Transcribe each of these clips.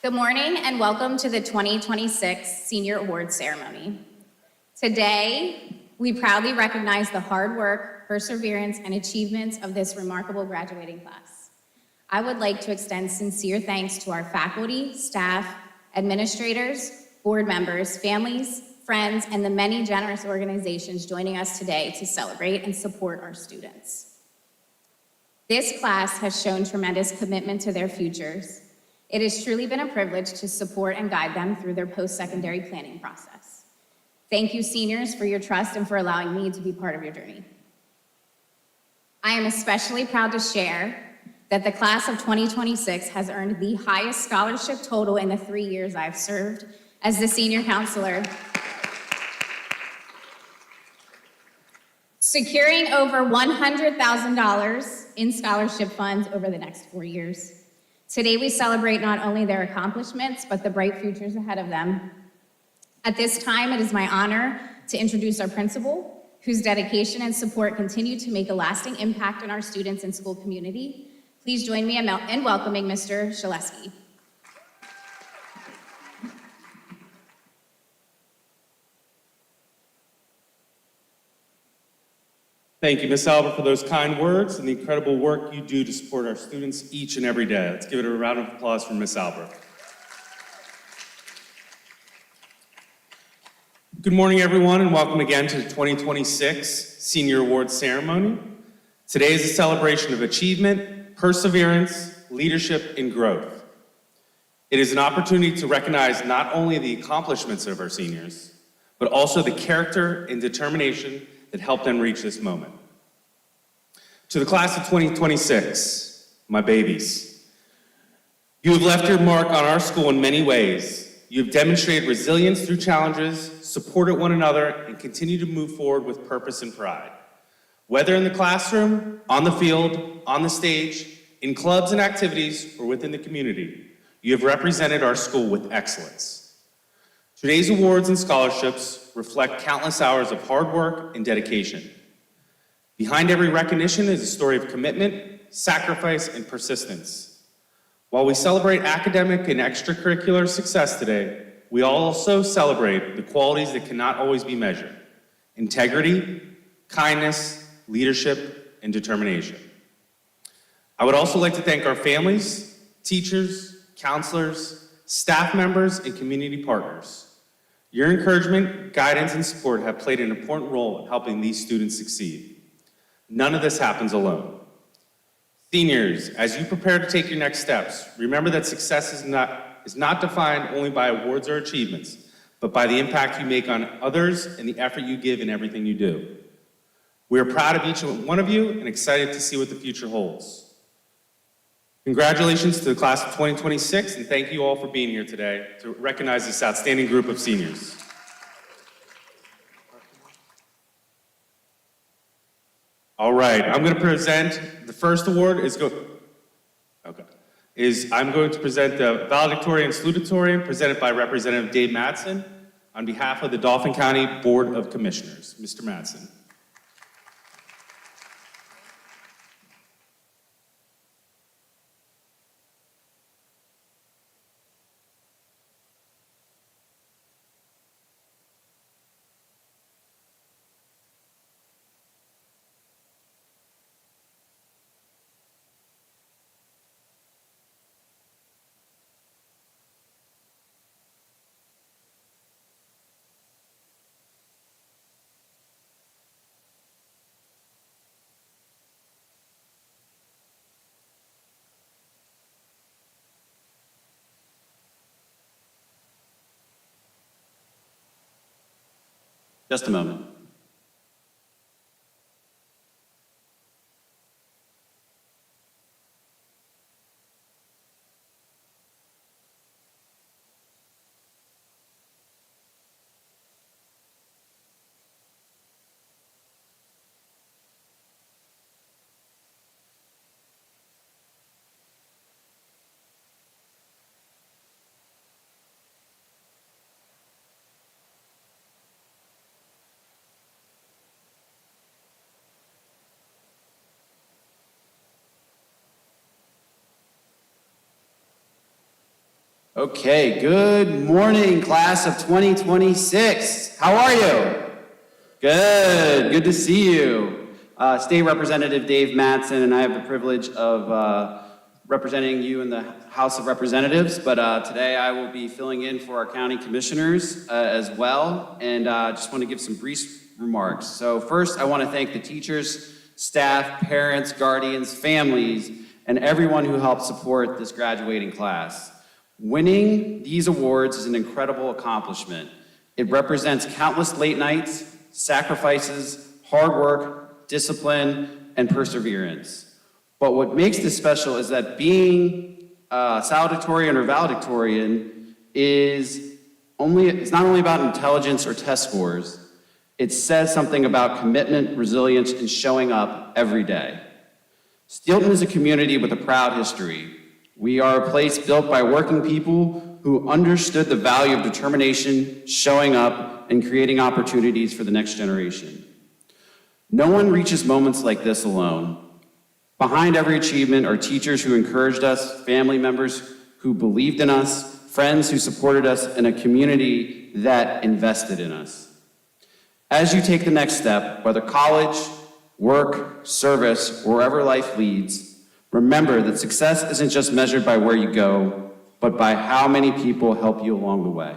Good morning and welcome to the 2026 Senior Awards Ceremony. Today, we proudly recognize the hard work, perseverance, and achievements of this remarkable graduating class. I would like to extend sincere thanks to our faculty, staff, administrators, board members, families, friends, and the many generous organizations joining us today to celebrate and support our students. This class has shown tremendous commitment to their futures. It has truly been a privilege to support and guide them through their post-secondary planning process. Thank you, seniors, for your trust and for allowing me to be part of your journey. I am especially proud to share that the class of 2026 has earned the highest scholarship total in the 3 years I've served as the senior counselor, securing over $100,000 in scholarship funds over the next 4 years. Today, we celebrate not only their accomplishments, but the bright futures ahead of them. At this time, it is my honor to introduce our principal, whose dedication and support continue to make a lasting impact on our students and school community. Please join me in welcoming Mr. Shaleski. Thank you, Ms. Albert, for those kind words and the incredible work you do to support our students each and every day. Let's give it a round of applause for Ms. Albert. Good morning, everyone, and welcome again to the 2026 Senior Awards Ceremony. Today is a celebration of achievement, perseverance, leadership, and growth. It is an opportunity to recognize not only the accomplishments of our seniors, but also the character and determination that helped them reach this moment. To the class of 2026, my babies, you have left your mark on our school in many ways. You have demonstrated resilience through challenges, supported one another, and continue to move forward with purpose and pride. Whether in the classroom, on the field, on the stage, in clubs and activities, or within the community, you have represented our school with excellence. Today's awards and scholarships reflect countless hours of hard work and dedication. Behind every recognition is a story of commitment, sacrifice, and persistence. While we celebrate academic and extracurricular success today, we also celebrate the qualities that cannot always be measured: integrity, kindness, leadership, and determination. I would also like to thank our families, teachers, counselors, staff members, and community partners. Your encouragement, guidance, and support have played an important role in helping these students succeed. None of this happens alone. Seniors, as you prepare to take your next steps, remember that success is not defined only by awards or achievements, but by the impact you make on others and the effort you give in everything you do. We are proud of each one of you and excited to see what the future holds. Congratulations to the class of 2026, and thank you all for being here today to recognize this outstanding group of seniors. All right, I'm going to present the first award. I'm going to present the Valedictorian and Salutatorian presented by Representative Dave Madsen on behalf of the Dauphin County Board of Commissioners. Mr. Madsen. Just a moment. Okay, good morning, class of 2026. How are you? Good to see you. State Representative Dave Mattson, and I have the privilege of representing you in the House of Representatives, but today I will be filling in for our county commissioners as well, and just want to give some brief remarks. So first, I want to thank the teachers, staff, parents, guardians, families, and everyone who helped support this graduating class. Winning these awards is an incredible accomplishment. It represents countless late nights, sacrifices, hard work, discipline, and perseverance. But what makes this special is that being salutatorian or valedictorian it's not only about intelligence or test scores, it says something about commitment, resilience, and showing up every day. Steelton is a community with a proud history. We are a place built by working people who understood the value of determination, showing up, and creating opportunities for the next generation. No one reaches moments like this alone. Behind every achievement are teachers who encouraged us, family members who believed in us, friends who supported us, and a community that invested in us. As you take the next step, whether college, work, service, or wherever life leads, remember that success isn't just measured by where you go, but by how many people help you along the way.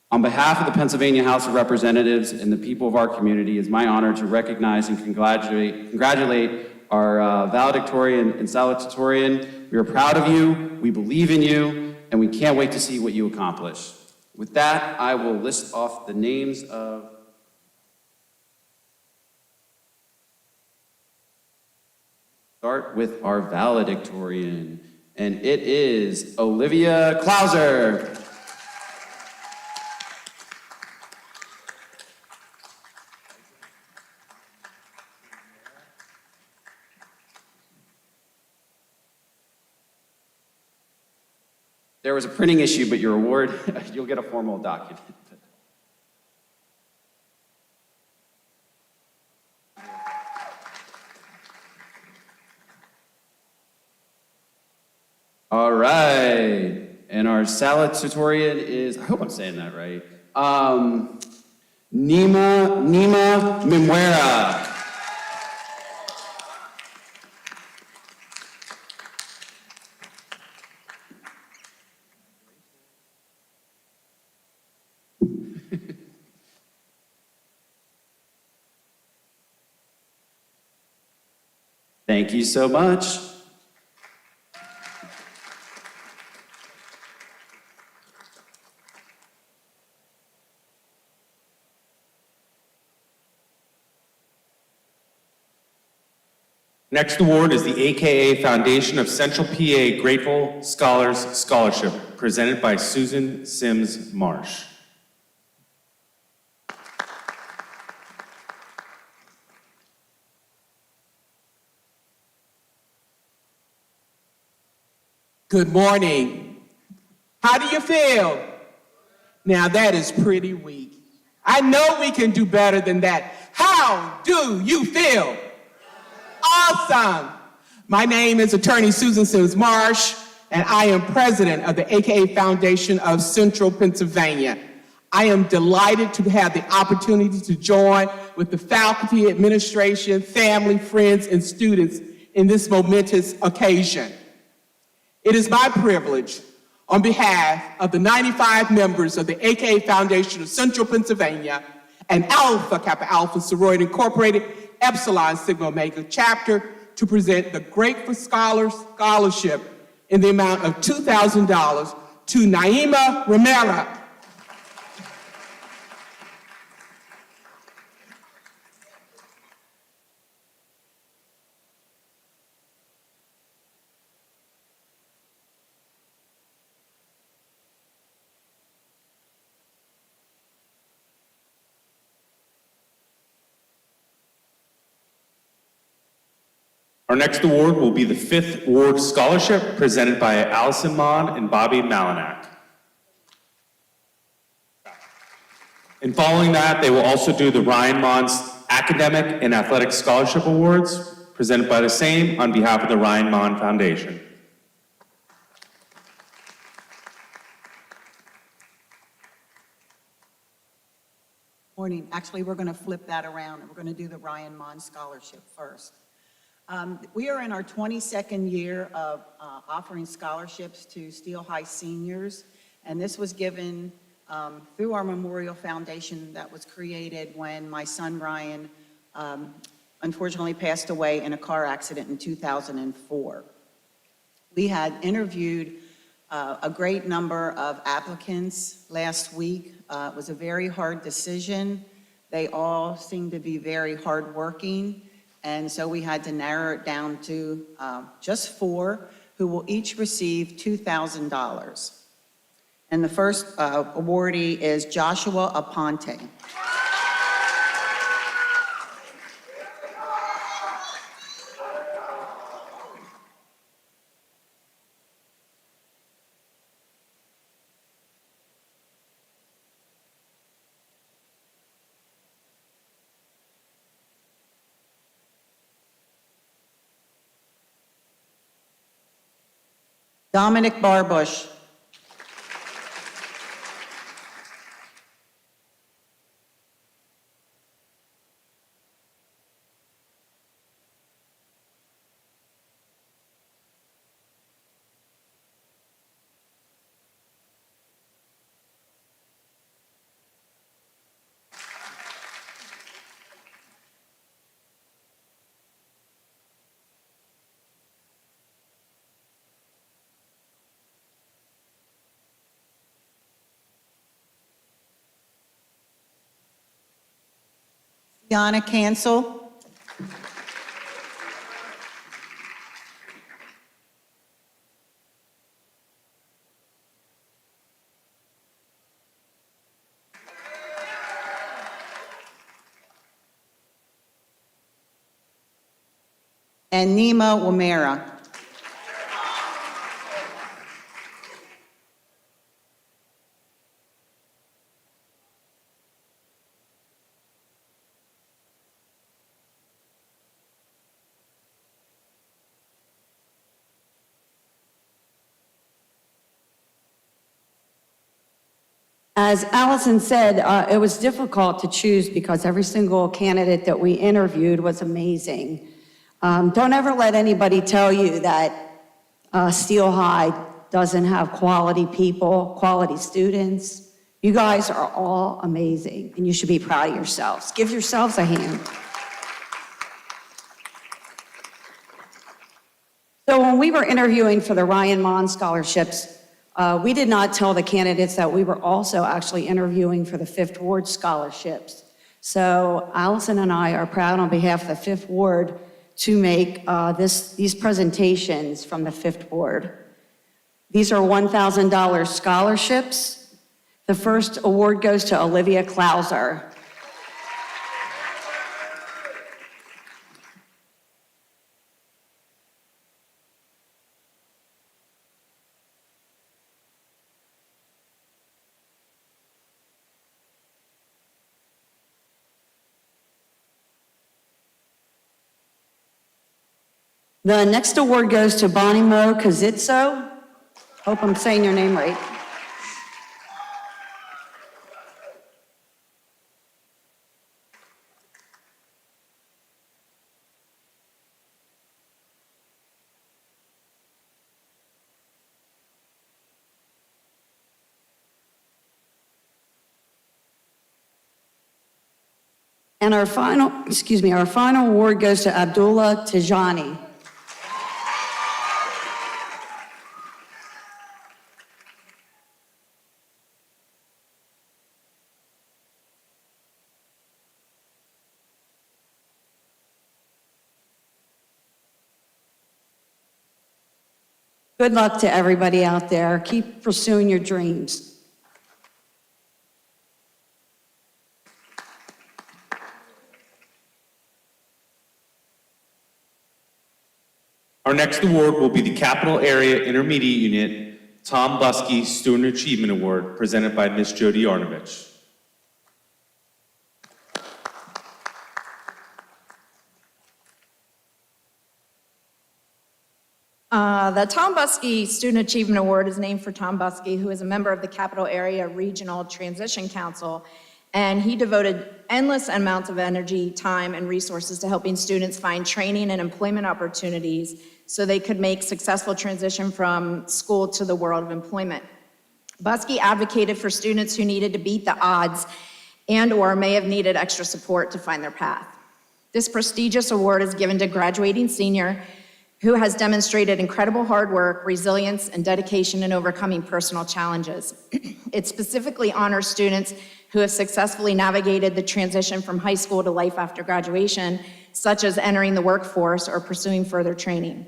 On behalf of the Pennsylvania House of Representatives and the people of our community, it's my honor to recognize and congratulate our valedictorian and salutatorian. We are proud of you, we believe in you, and we can't wait to see what you accomplish. With that, I will list off the names of start with our valedictorian, and it is Olivia Klauser. There was a printing issue, but your award, you'll get a formal document. All right, and our salutatorian is, I hope I'm saying that right, Nima Mimwera. Thank you so much. Next award is the AKA Foundation of Central PA Grateful Scholars Scholarship, presented by Susan Sims Marsh. Good morning. How do you feel? Now that is pretty weak. I know we can do better than that. How do you feel? Awesome. My name is Attorney Susan Sims Marsh, and I am president of the AKA Foundation of Central Pennsylvania. I am delighted to have the opportunity to join with the faculty, administration, family, friends, and students in this momentous occasion. It is my privilege, on behalf of the 95 members of the AKA Foundation of Central Pennsylvania and Alpha Kappa Alpha Sorority Incorporated, Epsilon Sigma Omega chapter, to present the Grateful Scholars Scholarship in the amount of $2,000 to Naima Romero. Our next award will be the 5th Award Scholarship, presented by Allison Mann and Bobby Malinak. And following that, they will also do the Ryan Mann's Academic and Athletic Scholarship Awards, presented by the same on behalf of the Ryan Mann Foundation. Morning. Actually, we're going to flip that around, and we're going to do the Ryan Mann Scholarship first. We are in our 22nd year of offering scholarships to Steel High seniors, and this was given through our Memorial Foundation that was created when my son Ryan unfortunately passed away in a car accident in 2004. We had interviewed a great number of applicants last week. It was a very hard decision. They all seemed to be very hardworking, and so we had to narrow it down to just 4 who will each receive $2,000. And the first awardee is Joshua Aponte. Dominic Barbush. Yana Cancel. And Nima Wamera. As Allison said, it was difficult to choose because every single candidate that we interviewed was amazing. Don't ever let anybody tell you that Steel High doesn't have quality people, quality students. You guys are all amazing, and you should be proud of yourselves. Give yourselves a hand. So when we were interviewing for the Ryan Mann scholarships, we did not tell the candidates that we were also actually interviewing for the Fifth Ward scholarships. So Allison and I are proud on behalf of the Fifth Ward to make these presentations from the Fifth Ward. These are $1,000 scholarships. The first award goes to Olivia Klauser. The next award goes to Bonnie Mo Kazitso. Hope I'm saying your name right. And our final award goes to Abdullah Tijani. Good luck to everybody out there. Keep pursuing your dreams. Our next award will be the Capital Area Intermediate Unit Tom Busky Student Achievement Award, presented by Ms. Jody Arnovich. The Tom Busky Student Achievement Award is named for Tom Busky, who is a member of the Capital Area Regional Transition Council. And he devoted endless amounts of energy, time, and resources to helping students find training and employment opportunities so they could make successful transition from school to the world of employment. Busky advocated for students who needed to beat the odds and/or may have needed extra support to find their path. This prestigious award is given to graduating senior who has demonstrated incredible hard work, resilience, and dedication in overcoming personal challenges. It specifically honors students who have successfully navigated the transition from high school to life after graduation, such as entering the workforce or pursuing further training.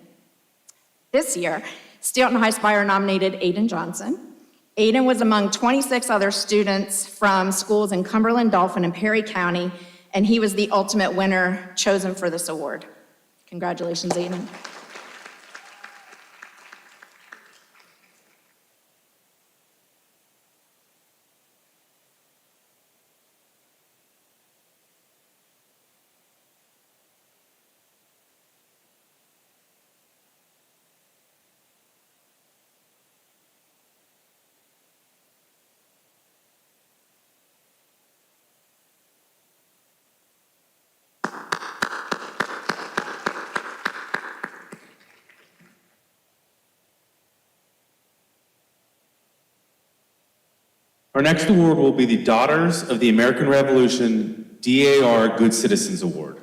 This year, Steelton-Highspire nominated Aiden Johnson. Aiden was among 26 other students from schools in Cumberland, Dauphin, and Perry County, and he was the ultimate winner chosen for this award. Congratulations, Aiden. Our next award will be the Daughters of the American Revolution DAR Good Citizens Award.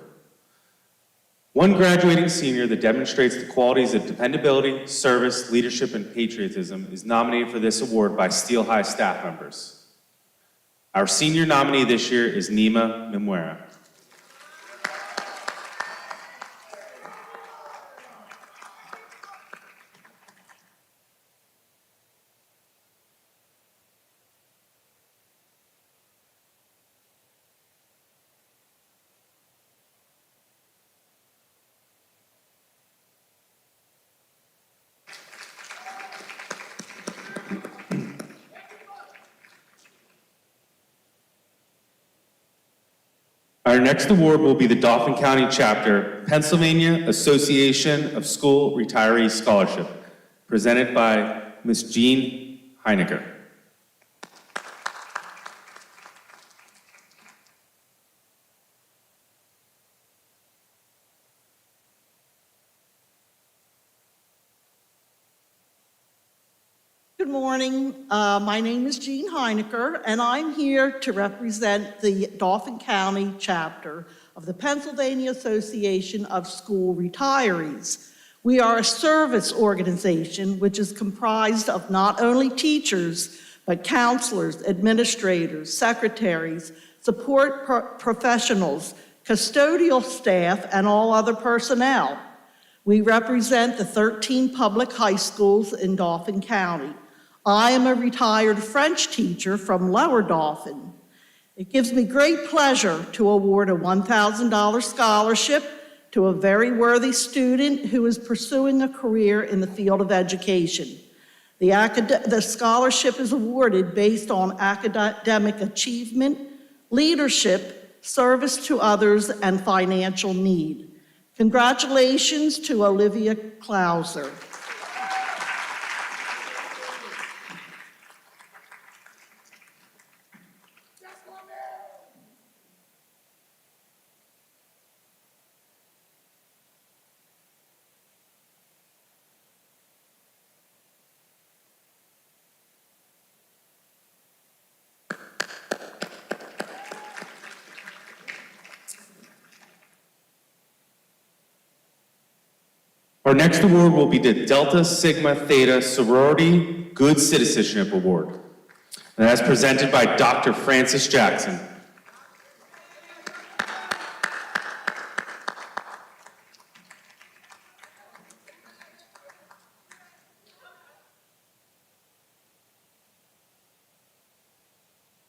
One graduating senior that demonstrates the qualities of dependability, service, leadership, and patriotism is nominated for this award by Steel High staff members. Our senior nominee this year is Nima Mimwera. Our next award will be the Dauphin County Chapter, Pennsylvania Association of School Retiree Scholarship, presented by Ms. Jean Heinecker. Good morning. My name is Jean Heinecker, and I'm here to represent the Dauphin County chapter of the Pennsylvania Association of School Retirees. We are a service organization which is comprised of not only teachers, but counselors, administrators, secretaries, support professionals, custodial staff, and all other personnel. We represent the 13 public high schools in Dauphin County. I am a retired French teacher from Lower Dauphin. It gives me great pleasure to award a $1,000 scholarship to a very worthy student who is pursuing a career in the field of education. The scholarship is awarded based on academic achievement, leadership, service to others, and financial need. Congratulations to Olivia Klauser. Our next award will be the Delta Sigma Theta Sorority Good Citizenship Award. And that's presented by Dr. Francis Jackson.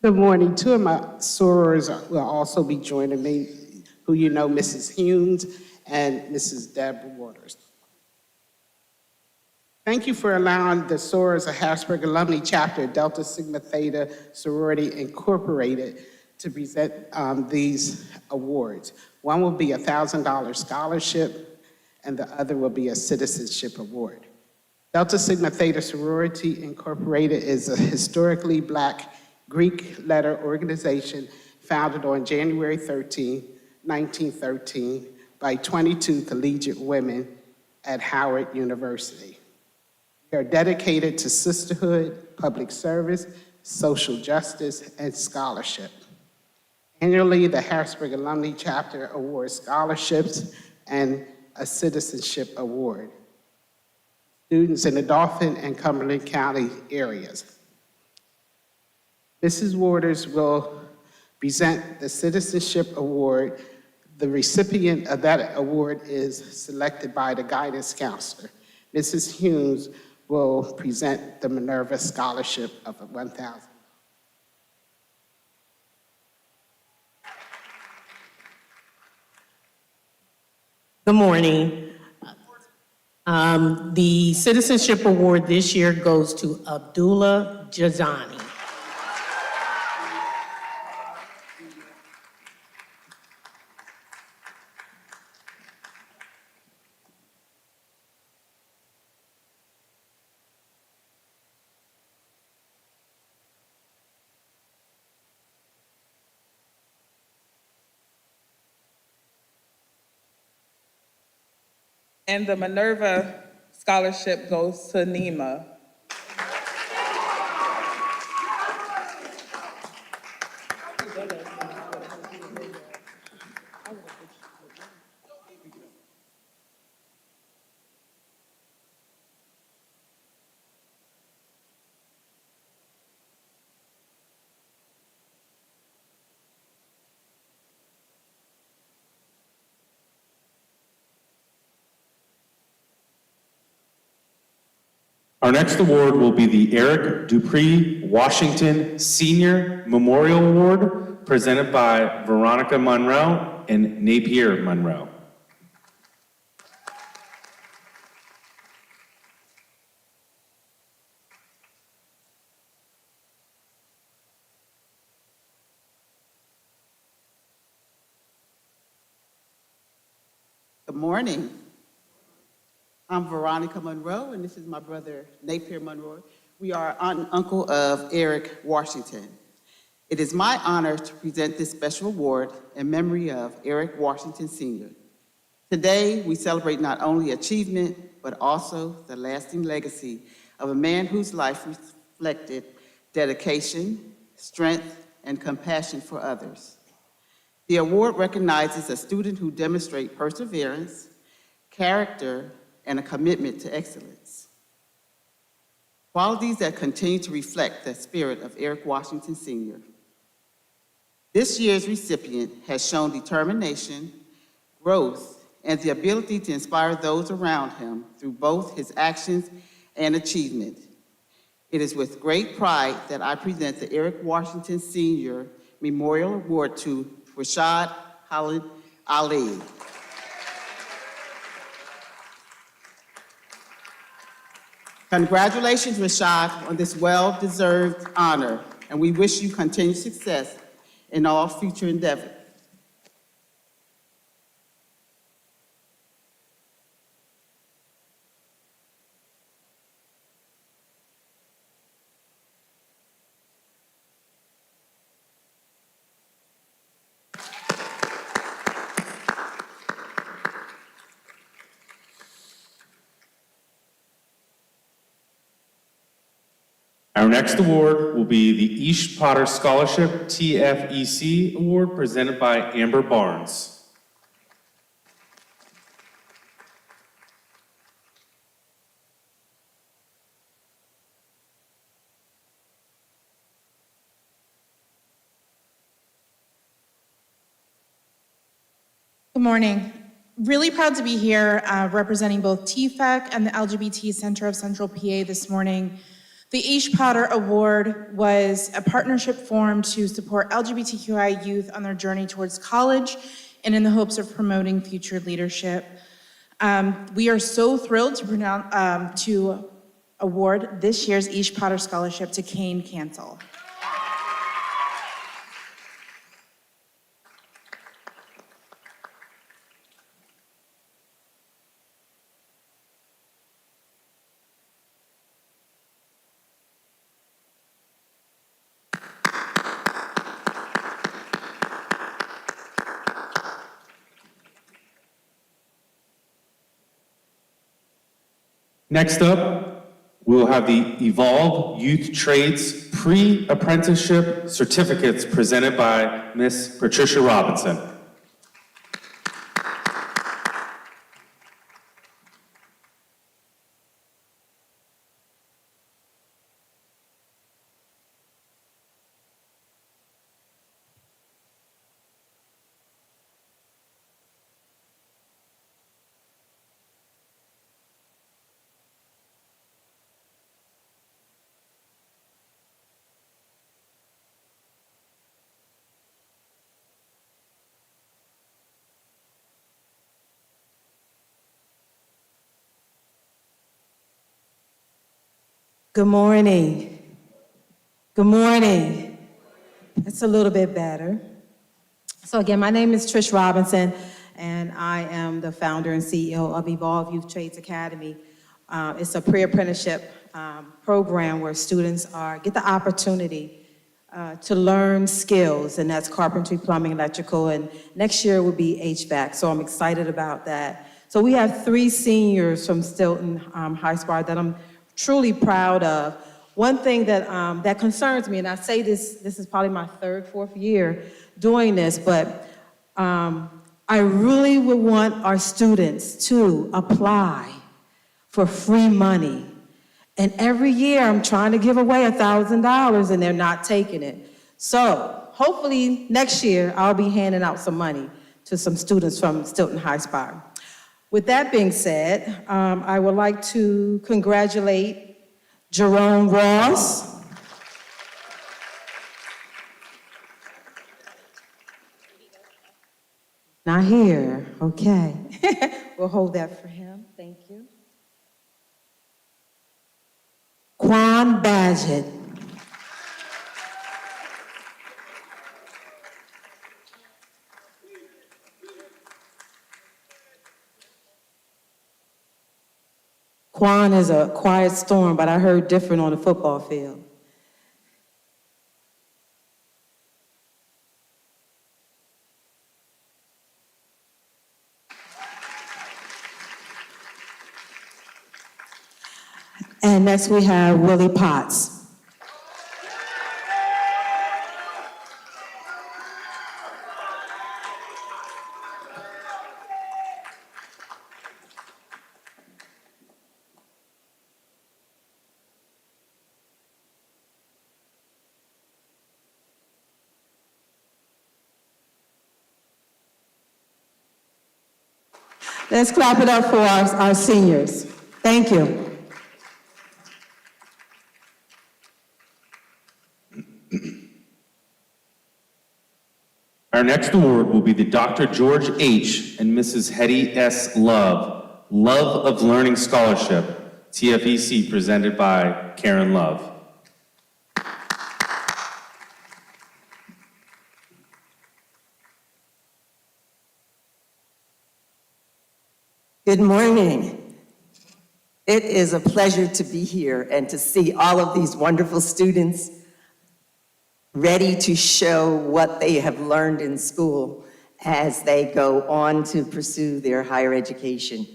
Good morning. Two of my sorors will also be joining me, who you know, Mrs. Humes and Mrs. Deborah Waters. Thank you for allowing the sorors of Harrisburg Alumni Chapter, Delta Sigma Theta Sorority Incorporated, to present these awards. One will be a $1,000 scholarship, and the other will be a citizenship award. Delta Sigma Theta Sorority Incorporated is a historically Black Greek letter organization founded on January 13, 1913, by 22 collegiate women at Howard University. We are dedicated to sisterhood, public service, social justice, and scholarship. Annually, the Harrisburg Alumni Chapter awards scholarships and a citizenship award. Students in the Dauphin and Cumberland County areas. Mrs. Waters will present the Citizenship Award. The recipient of that award is selected by the guidance counselor. Mrs. Humes will present the Minerva Scholarship of $1,000. Good morning. The Citizenship Award this year goes to Abdullah Jazani. And the Minerva Scholarship goes to Nima. Our next award will be the Eric Dupree Washington Senior Memorial Award, presented by Veronica Monroe and Napier Monroe. Good morning. I'm Veronica Monroe, and this is my brother, Napier Monroe. We are aunt and uncle of Eric Washington. It is my honor to present this special award in memory of Eric Washington Sr. Today, we celebrate not only achievement, but also the lasting legacy of a man whose life reflected dedication, strength, and compassion for others. The award recognizes a student who demonstrates perseverance, character, and a commitment to excellence. Qualities that continue to reflect the spirit of Eric Washington Sr. This year's recipient has shown determination, growth, and the ability to inspire those around him through both his actions and achievement. It is with great pride that I present the Eric Washington Sr. Memorial Award to Rashad Khalid Ali. Congratulations, Rashad, on this well-deserved honor, and we wish you continued success in all future endeavors. Our next award will be the East Potter Scholarship TFEC Award, presented by Amber Barnes. Good morning. Really proud to be here representing both TFEC and the LGBT Center of Central PA this morning. The Ish Potter Award was a partnership formed to support LGBTQI youth on their journey towards college and in the hopes of promoting future leadership. We are so thrilled to award this year's Ish Potter Scholarship to Kane Cancel. Next up, we will have the Evolve Youth Trades Pre-Apprenticeship Certificates presented by Miss Patricia Robinson. Good morning. Good morning. That's a little bit better. So again, my name is Trish Robinson, and I am the founder and CEO of Evolve Youth Trades Academy. It's a pre-apprenticeship program where students get the opportunity to learn skills, and that's carpentry, plumbing, electrical, and next year will be HVAC, so I'm excited about that. So we have 3 seniors from Steelton-Highspire that I'm truly proud of. One thing that that concerns me, and I say this is probably my 3rd, 4th year doing this, but I really would want our students to apply for free money. And every year I'm trying to give away $1,000 and they're not taking it. So hopefully next year I'll be handing out some money to some students from Steelton-Highspire. With that being said, I would like to congratulate Jerome Ross. Not here, okay. We'll hold that for him, thank you. Quan Badgett. Quan is a quiet storm, but I heard different on the football field. And next we have Willie Potts. Let's clap it up for our seniors. Thank you. Our next award will be the Dr. George H. and Mrs. Hetty S. Love of Learning Scholarship, TFEC, presented by Karen Love. Good morning. It is a pleasure to be here and to see all of these wonderful students ready to show what they have learned in school as they go on to pursue their higher education.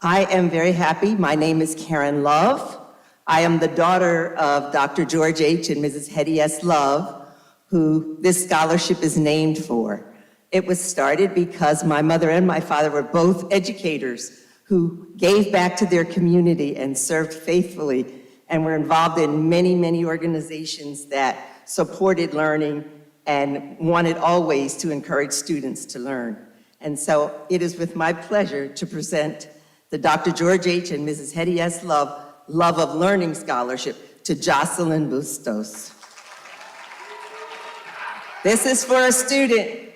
I am very happy. My name is Karen Love. I am the daughter of Dr. George H. and Mrs. Hetty S. Love, who this scholarship is named for. It was started because my mother and my father were both educators who gave back to their community and served faithfully and were involved in many, many organizations that supported learning and wanted always to encourage students to learn. And so it is with my pleasure to present the Dr. George H. and Mrs. Hetty S. Love of Learning Scholarship to Jocelyn Bustos. This is for a student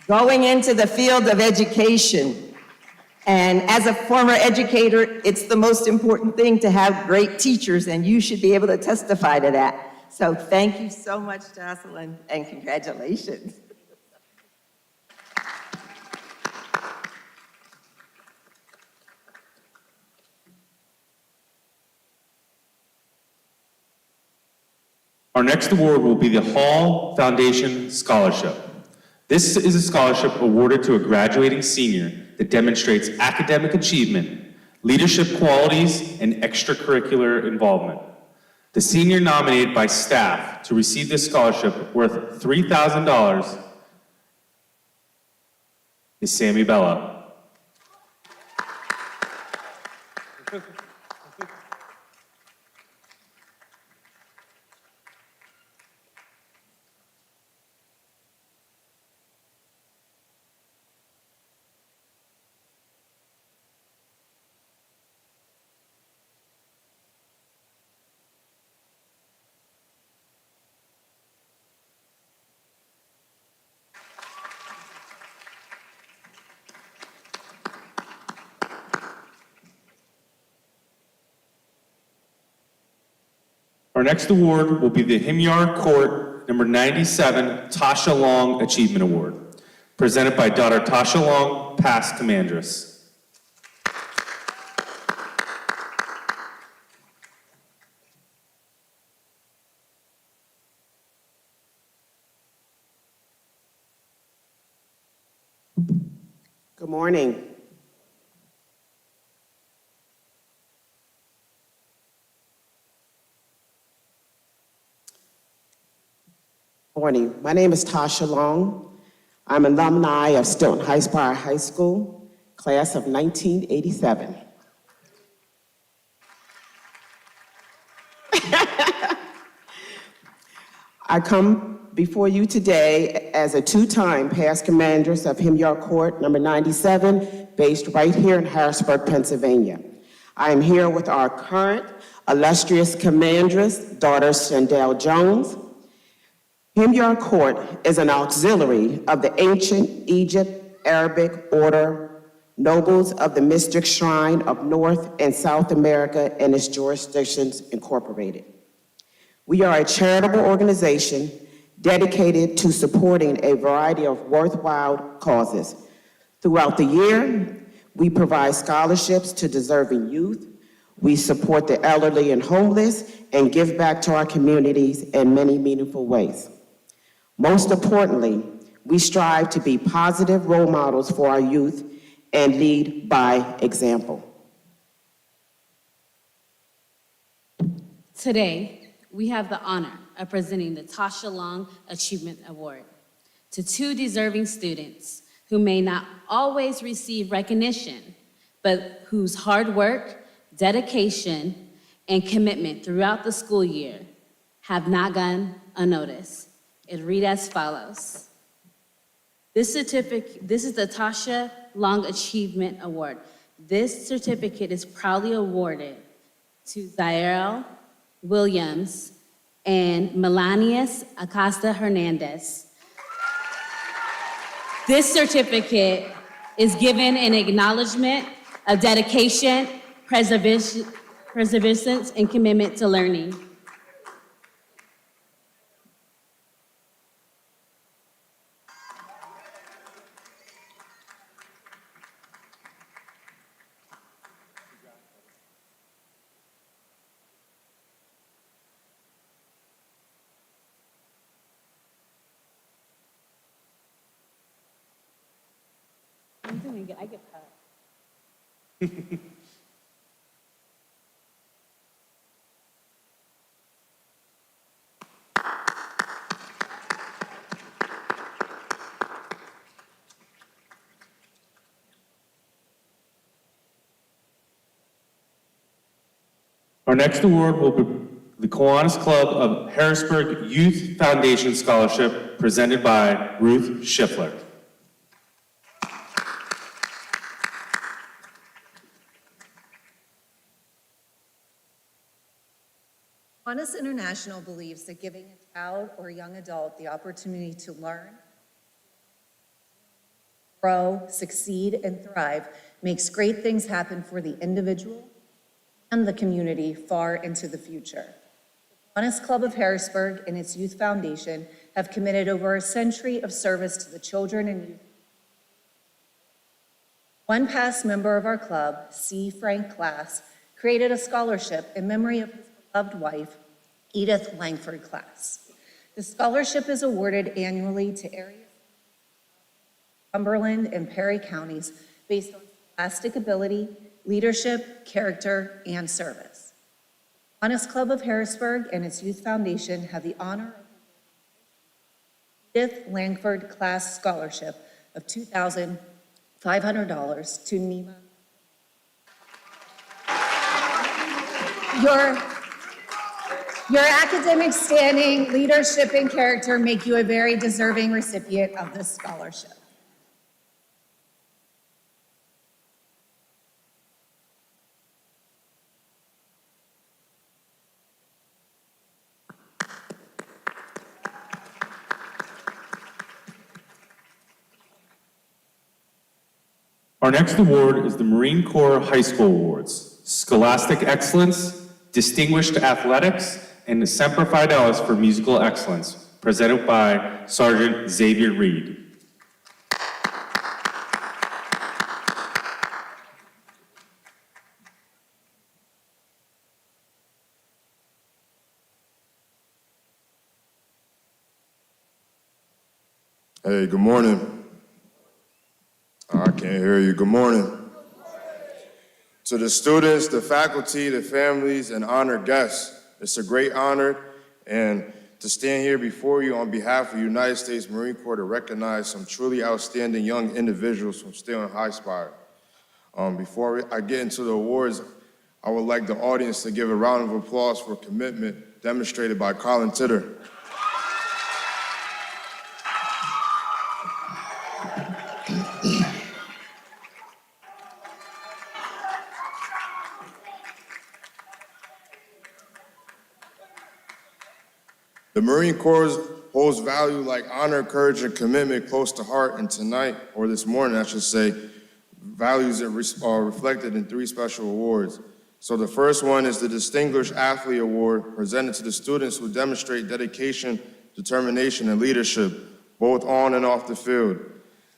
going into the field of education. And as a former educator, it's the most important thing to have great teachers, and you should be able to testify to that. So thank you so much, Jocelyn, and congratulations. Our next award will be the Hall Foundation Scholarship. This is a scholarship awarded to a graduating senior that demonstrates academic achievement, leadership qualities, and extracurricular involvement. The senior nominated by staff to receive this scholarship worth $3,000 is Sammy Bella. Our next award will be the Himyard Court number 97 Tasha Long Achievement Award, presented by daughter Tasha Long, past commandress. Good morning. Morning. My name is Tasha Long. I'm alumni of Steelton-Highspire High School, class of 1987. I come before you today as a two-time past commandress of Himyard Court number 97, based right here in Harrisburg, Pennsylvania. I am here with our current illustrious commandress, daughter Shandell Jones. Himyard Court is an auxiliary of the ancient Egypt Arabic order, nobles of the mystic shrine of North and South America and its jurisdictions incorporated. We are a charitable organization dedicated to supporting a variety of worthwhile causes. Throughout the year, we provide scholarships to deserving youth, we support the elderly and homeless, and give back to our communities in many meaningful ways. Most importantly, we strive to be positive role models for our youth and lead by example. Today, we have the honor of presenting the Tasha Long Achievement Award to two deserving students who may not always receive recognition, but whose hard work, dedication, and commitment throughout the school year have not gone unnoticed. It reads as follows. This is the Tasha Long Achievement Award. This certificate is proudly awarded to Zaire Williams and Melanias Acosta Hernandez. This certificate is given in acknowledgement of dedication, perseverance, and commitment to learning. I'm doing good. I get cut. Our next award will be the Kiwanis Club of Harrisburg Youth Foundation Scholarship, presented by Ruth Schiffler. Kiwanis International believes that giving a child or young adult the opportunity to learn, grow, succeed, and thrive makes great things happen for the individual and the community far into the future. The Kiwanis Club of Harrisburg and its Youth Foundation have committed over a century of service to the children and youth. One past member of our club, C. Frank Glass, created a scholarship in memory of his beloved wife, Edith Langford Glass. The scholarship is awarded annually to areas of Cumberland and Perry counties based on scholastic ability, leadership, character, and service. Kiwanis Club of Harrisburg and its Youth Foundation have the honor of Edith Langford Class Scholarship of $2,500 to Nima. Your academic standing, leadership, and character make you a very deserving recipient of this scholarship. Our next award is the Marine Corps High School Awards, Scholastic Excellence, Distinguished Athletics, and the Semper Fidelis for Musical Excellence, presented by Sergeant Xavier Reed. Hey, good morning. I can't hear you. Good morning. To the students, the faculty, the families, and honored guests, it's a great honor and to stand here before you on behalf of the United States Marine Corps to recognize some truly outstanding young individuals from Steelton-Highspire. Before I get into the awards, I would like the audience to give a round of applause for commitment demonstrated by Colin Titter. The Marine Corps holds value like honor, courage, and commitment close to heart, and tonight, or this morning, I should say, values that are reflected in 3 special awards. So the first one is the Distinguished Athlete Award, presented to the students who demonstrate dedication, determination, and leadership, both on and off the field.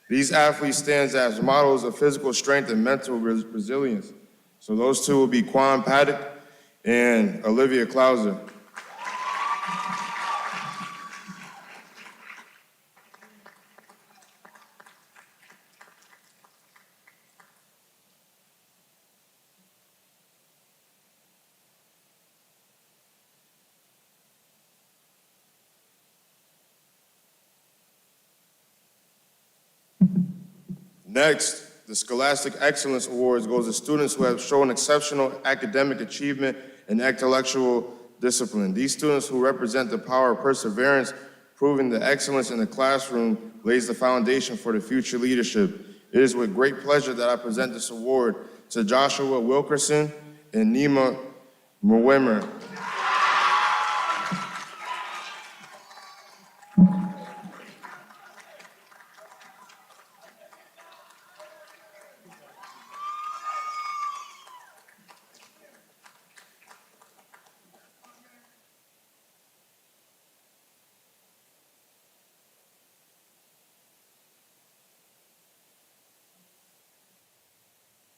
These athletes stand as models of physical strength and mental resilience. So those two will be Quan Paddock and Olivia Clauser. Next, the Scholastic Excellence Awards goes to students who have shown exceptional academic achievement and intellectual discipline. These students who represent the power of perseverance, proving that excellence in the classroom lays the foundation for the future leadership. It is with great pleasure that I present this award to Joshua Wilkerson and Nima Mwemmer.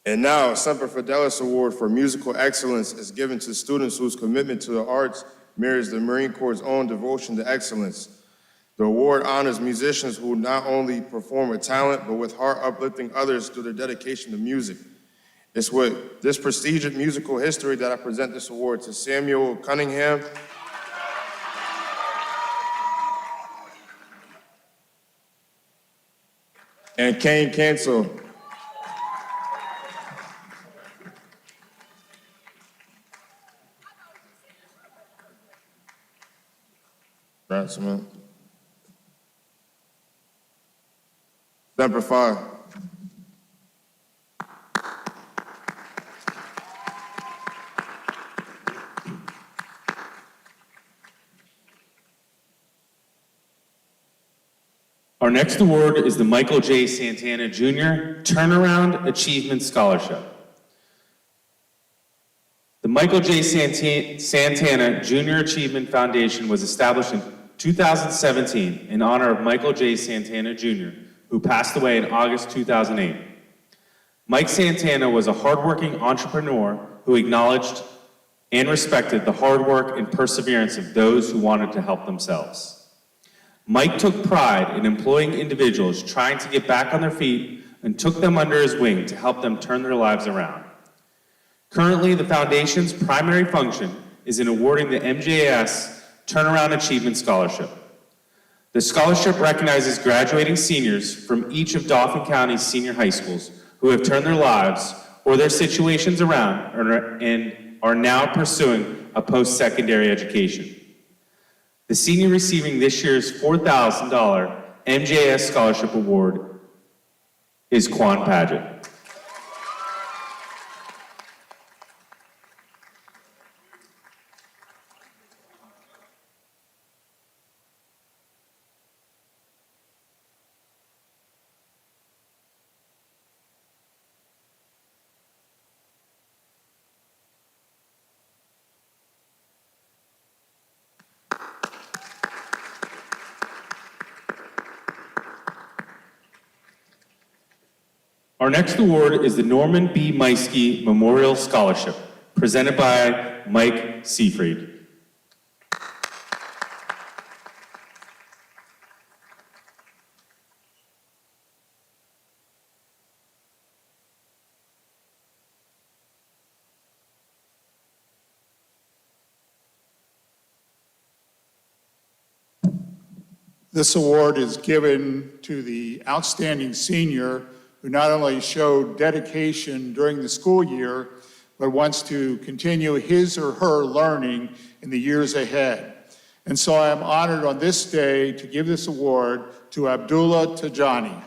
And now, Semper Fidelis Award for Musical Excellence is given to students whose commitment to the arts mirrors the Marine Corps' own devotion to excellence. The award honors musicians who not only perform with talent, but with heart, uplifting others through their dedication to music. It's with this prestigious musical history that I present this award to Samuel Cunningham, and Kane Cancel. Semper Fi. Our next award is the Michael J. Santana Jr. Turnaround Achievement Scholarship. The Michael J. Santana Jr. Achievement Foundation was established in 2017 in honor of Michael J. Santana Jr., who passed away in August 2008. Mike Santana was a hardworking entrepreneur who acknowledged and respected the hard work and perseverance of those who wanted to help themselves. Mike took pride in employing individuals trying to get back on their feet and took them under his wing to help them turn their lives around. Currently, the foundation's primary function is in awarding the MJS Turnaround Achievement Scholarship. The scholarship recognizes graduating seniors from each of Dauphin County's senior high schools who have turned their lives or their situations around and are now pursuing a post-secondary education. The senior receiving this year's $4,000 MJS Scholarship Award is Quan Paget. Our next award is the Norman B. Misky Memorial Scholarship, presented by Mike Seafried. This award is given to the outstanding senior who not only showed dedication during the school year, but wants to continue his or her learning in the years ahead. And so I am honored on this day to give this award to Abdullah Tajani.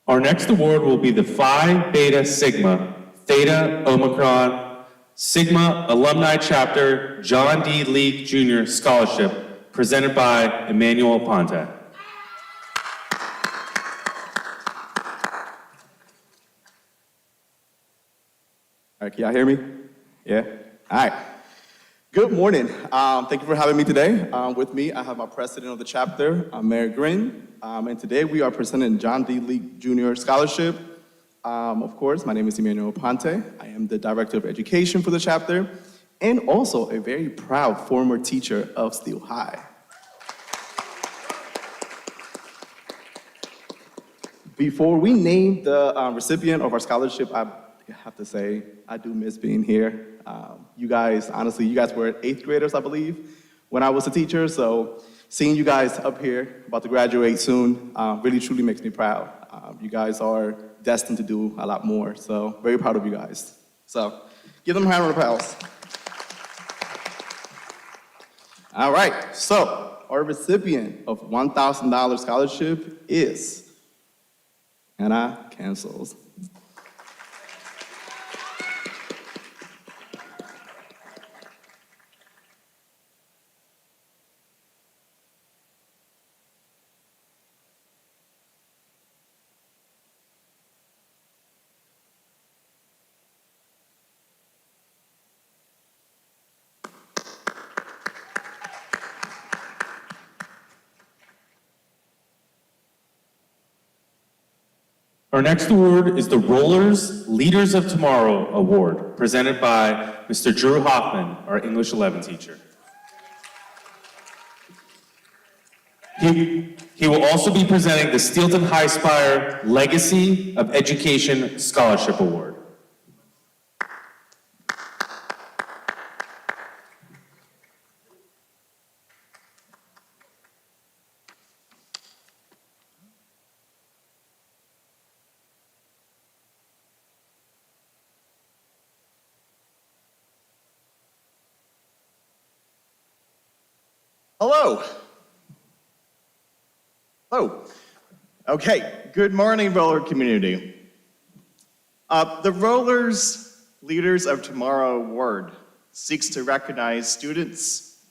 Our next award will be the Phi Beta Sigma Theta Omicron Sigma Alumni Chapter John D. Leake Jr. Scholarship, presented by Emmanuel Ponte. All right, can y'all hear me? Yeah? All right. Good morning. Thank you for having me today. With me, I have my president of the chapter, Mayor Grin. And today we are presenting John D. Leake Jr. Scholarship. Of course, my name is Emmanuel Ponte. I am the Director of Education for the chapter, and also a very proud former teacher of Steele High. Before we name the recipient of our scholarship, I have to say, I do miss being here. You guys, honestly, you guys were 8th graders, I believe, when I was a teacher, so seeing you guys up here, about to graduate soon, really truly makes me proud. You guys are destined to do a lot more, so very proud of you guys. So give them a round of applause. All right, so our recipient of $1,000 scholarship is Hannah Cancels. Our next award is the Rollers Leaders of Tomorrow Award, presented by Mr. Drew Hoffman, our English 11 teacher. He will also be presenting the Steelton-Highspire Legacy of Education Scholarship Award. Hello. Hello. Okay, good morning, roller community. The Rollers Leaders of Tomorrow Award seeks to recognize students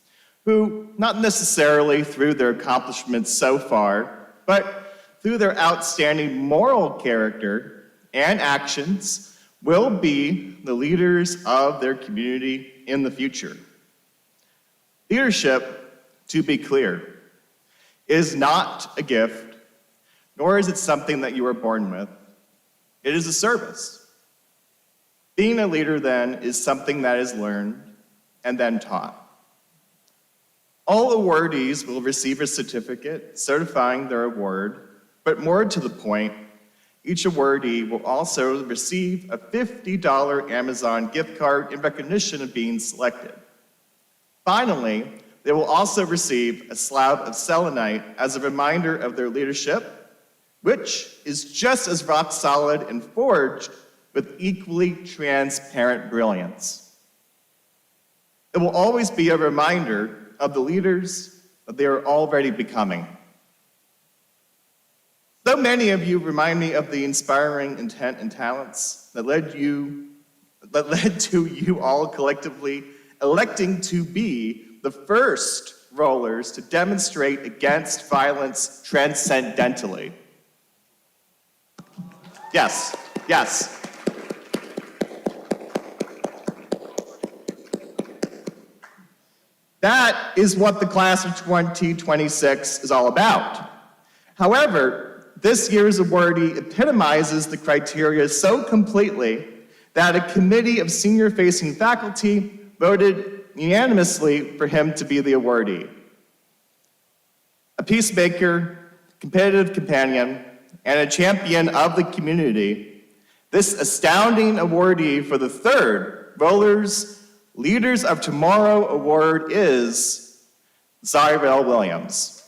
who, not necessarily through their accomplishments so far, but through their outstanding moral character and actions, will be the leaders of their community in the future. Leadership, to be clear, is not a gift, nor is it something that you were born with. It is a service. Being a leader, then, is something that is learned and then taught. All awardees will receive a certificate certifying their award, but more to the point, each awardee will also receive a $50 Amazon gift card in recognition of being selected. Finally, they will also receive a slab of selenite as a reminder of their leadership, which is just as rock solid and forged with equally transparent brilliance. It will always be a reminder of the leaders that they are already becoming. So many of you remind me of the inspiring intent and talents that led to you all collectively electing to be the first rollers to demonstrate against violence transcendentally. Yes, yes. That is what the class of 2026 is all about. However, this year's awardee epitomizes the criteria so completely that a committee of senior-facing faculty voted unanimously for him to be the awardee. A peacemaker, competitive companion, and a champion of the community, this astounding awardee for the third Rollers Leaders of Tomorrow Award is Zyrell Williams.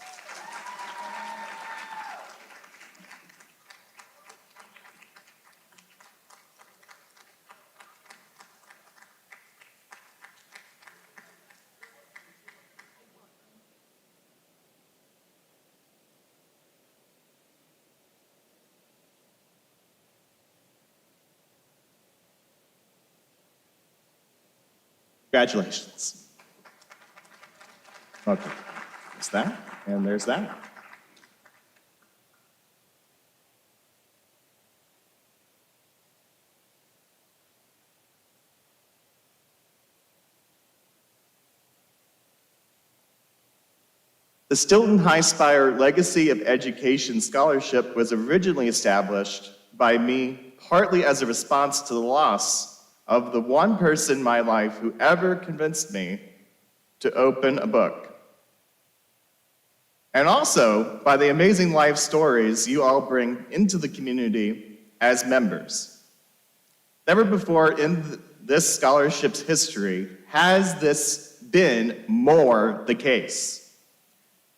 Congratulations. Okay, there's that, and there's that. The Steelton-Highspire Legacy of Education Scholarship was originally established by me partly as a response to the loss of the one person in my life who ever convinced me to open a book. And also by the amazing life stories you all bring into the community as members. Never before in this scholarship's history has this been more the case.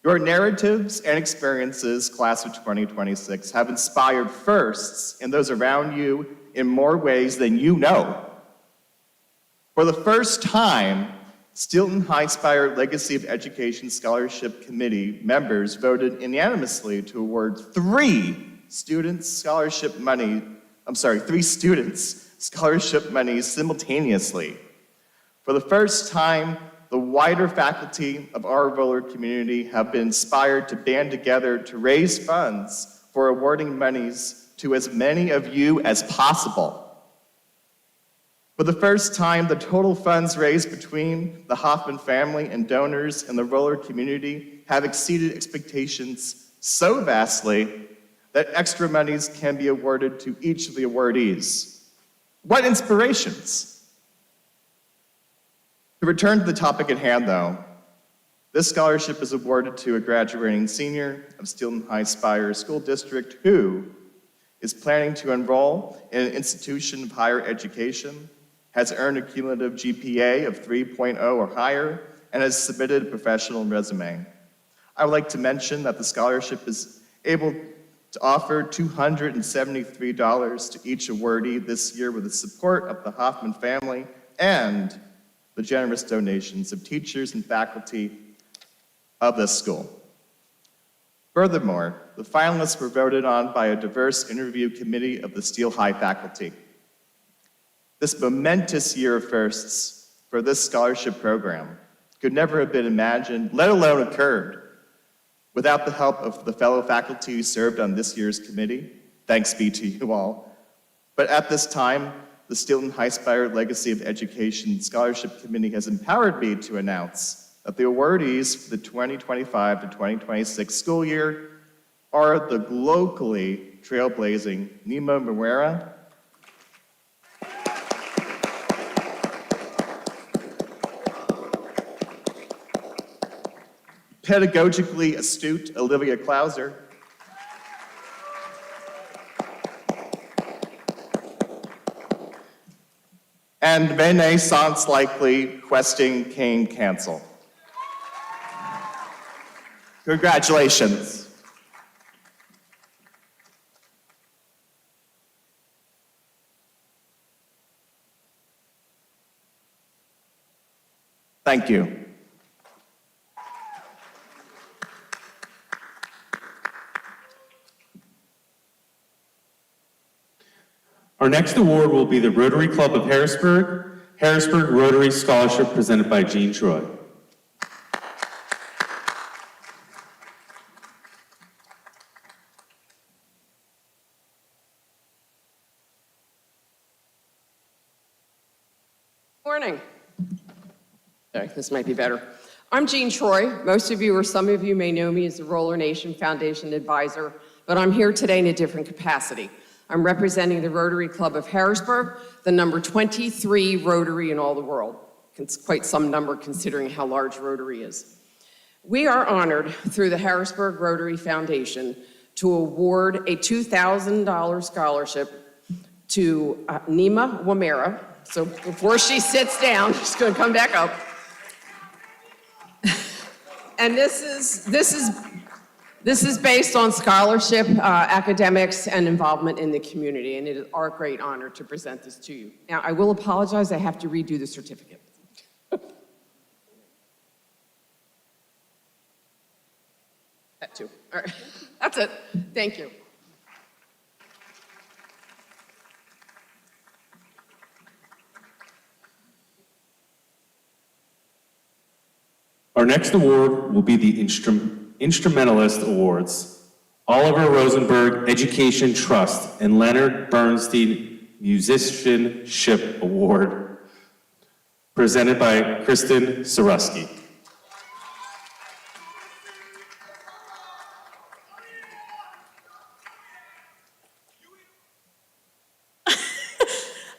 Your narratives and experiences, class of 2026, have inspired firsts in those around you in more ways than you know. For the first time, Steelton-Highspire Legacy of Education Scholarship Committee members voted unanimously to award three students scholarship monies simultaneously. For the first time, the wider faculty of our roller community have been inspired to band together to raise funds for awarding monies to as many of you as possible. For the first time, the total funds raised between the Hoffman family and donors in the roller community have exceeded expectations so vastly that extra monies can be awarded to each of the awardees. What inspirations! To return to the topic at hand, though, this scholarship is awarded to a graduating senior of Steelton-Highspire School District who is planning to enroll in an institution of higher education, has earned a cumulative GPA of 3.0 or higher, and has submitted a professional resume. I would like to mention that the scholarship is able to offer $273 to each awardee this year with the support of the Hoffman family and the generous donations of teachers and faculty of this school. Furthermore, the finalists were voted on by a diverse interview committee of the Steel High faculty. This momentous year of firsts for this scholarship program could never have been imagined, let alone occurred, without the help of the fellow faculty who served on this year's committee. Thanks be to you all. But at this time, the Steelton-Highspire Legacy of Education Scholarship Committee has empowered me to announce that the awardees for the 2025 to 2026 school year are the locally trailblazing Nima Moreira, pedagogically astute Olivia Klauser, and Renaissance likely questing Kane Cancel. Congratulations. Thank you. Our next award will be the Rotary Club of Harrisburg, Harrisburg Rotary Scholarship presented by Jean Troy. Morning. Okay, this might be better. I'm Jean Troy. Most of you or some of you may know me as the Roller Nation Foundation Advisor, but I'm here today in a different capacity. I'm representing the Rotary Club of Harrisburg, the number 23 Rotary in all the world. It's quite some number considering how large Rotary is. We are honored through the Harrisburg Rotary Foundation to award a $2,000 scholarship to Nima Wamera. So before she sits down, she's going to come back up. And this is based on scholarship, academics, and involvement in the community, and it is our great honor to present this to you. Now, I will apologize, I have to redo the certificate. That too. All right, that's it. Thank you. Our next award will be the Instrumentalist Awards, Oliver Rosenberg Education Trust, and Leonard Bernstein Musicianship Award, presented by Kristen Sarusky.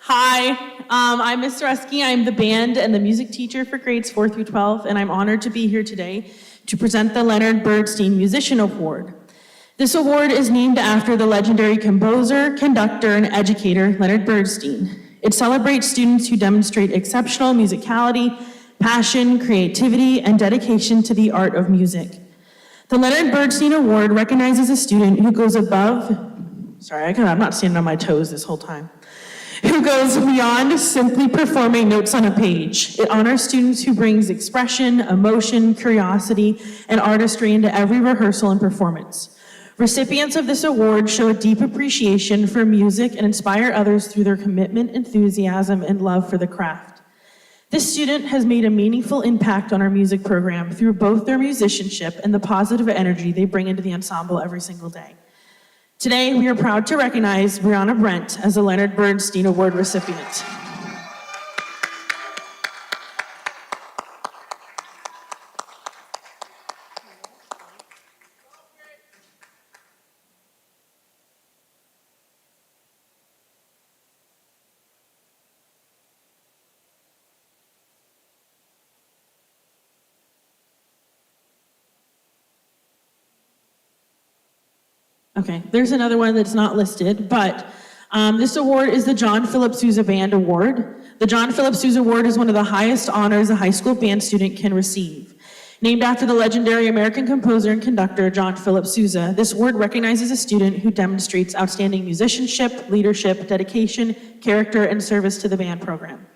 Hi, I'm Ms. Rusky. I'm the band and the music teacher for grades 4 through 12, and I'm honored to be here today to present the Leonard Bernstein Musician Award. This award is named after the legendary composer, conductor, and educator, Leonard Bernstein. It celebrates students who demonstrate exceptional musicality, passion, creativity, and dedication to the art of music. The Leonard Bernstein Award recognizes a student who goes above, I'm not standing on my toes this whole time, who goes beyond simply performing notes on a page. It honors students who brings expression, emotion, curiosity, and artistry into every rehearsal and performance. Recipients of this award show a deep appreciation for music and inspire others through their commitment, enthusiasm, and love for the craft. This student has made a meaningful impact on our music program through both their musicianship and the positive energy they bring into the ensemble every single day. Today, we are proud to recognize Brianna Brent as a Leonard Bernstein Award recipient. Okay, there's another one that's not listed, but this award is the John Philip Sousa Band Award. The John Philip Sousa Award is one of the highest honors a high school band student can receive. Named after the legendary American composer and conductor John Philip Sousa, this award recognizes a student who demonstrates outstanding musicianship, leadership, dedication, character, and service to the band program.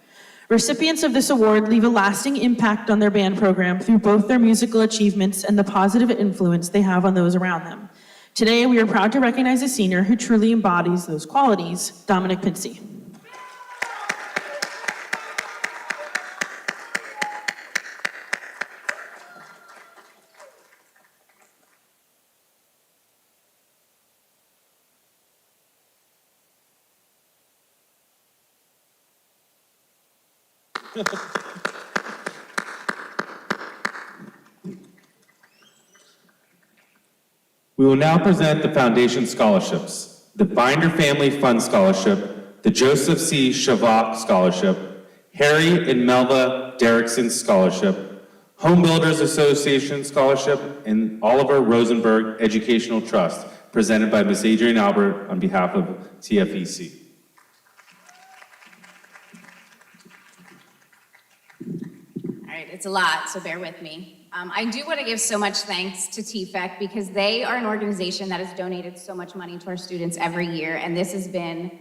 Recipients of this award leave a lasting impact on their band program through both their musical achievements and the positive influence they have on those around them. Today, we are proud to recognize a senior who truly embodies those qualities, Dominic Pinsey. We will now present the foundation scholarships. The Binder Family Fund Scholarship, the Joseph C. Shavak Scholarship, Harry and Melva Derrickson Scholarship, Home Builders Association Scholarship, and Oliver Rosenberg Educational Trust, presented by Ms. Adrienne Albert on behalf of TFEC. All right, it's a lot, so bear with me. I do want to give so much thanks to TFEC because they are an organization that has donated so much money to our students every year, and this has been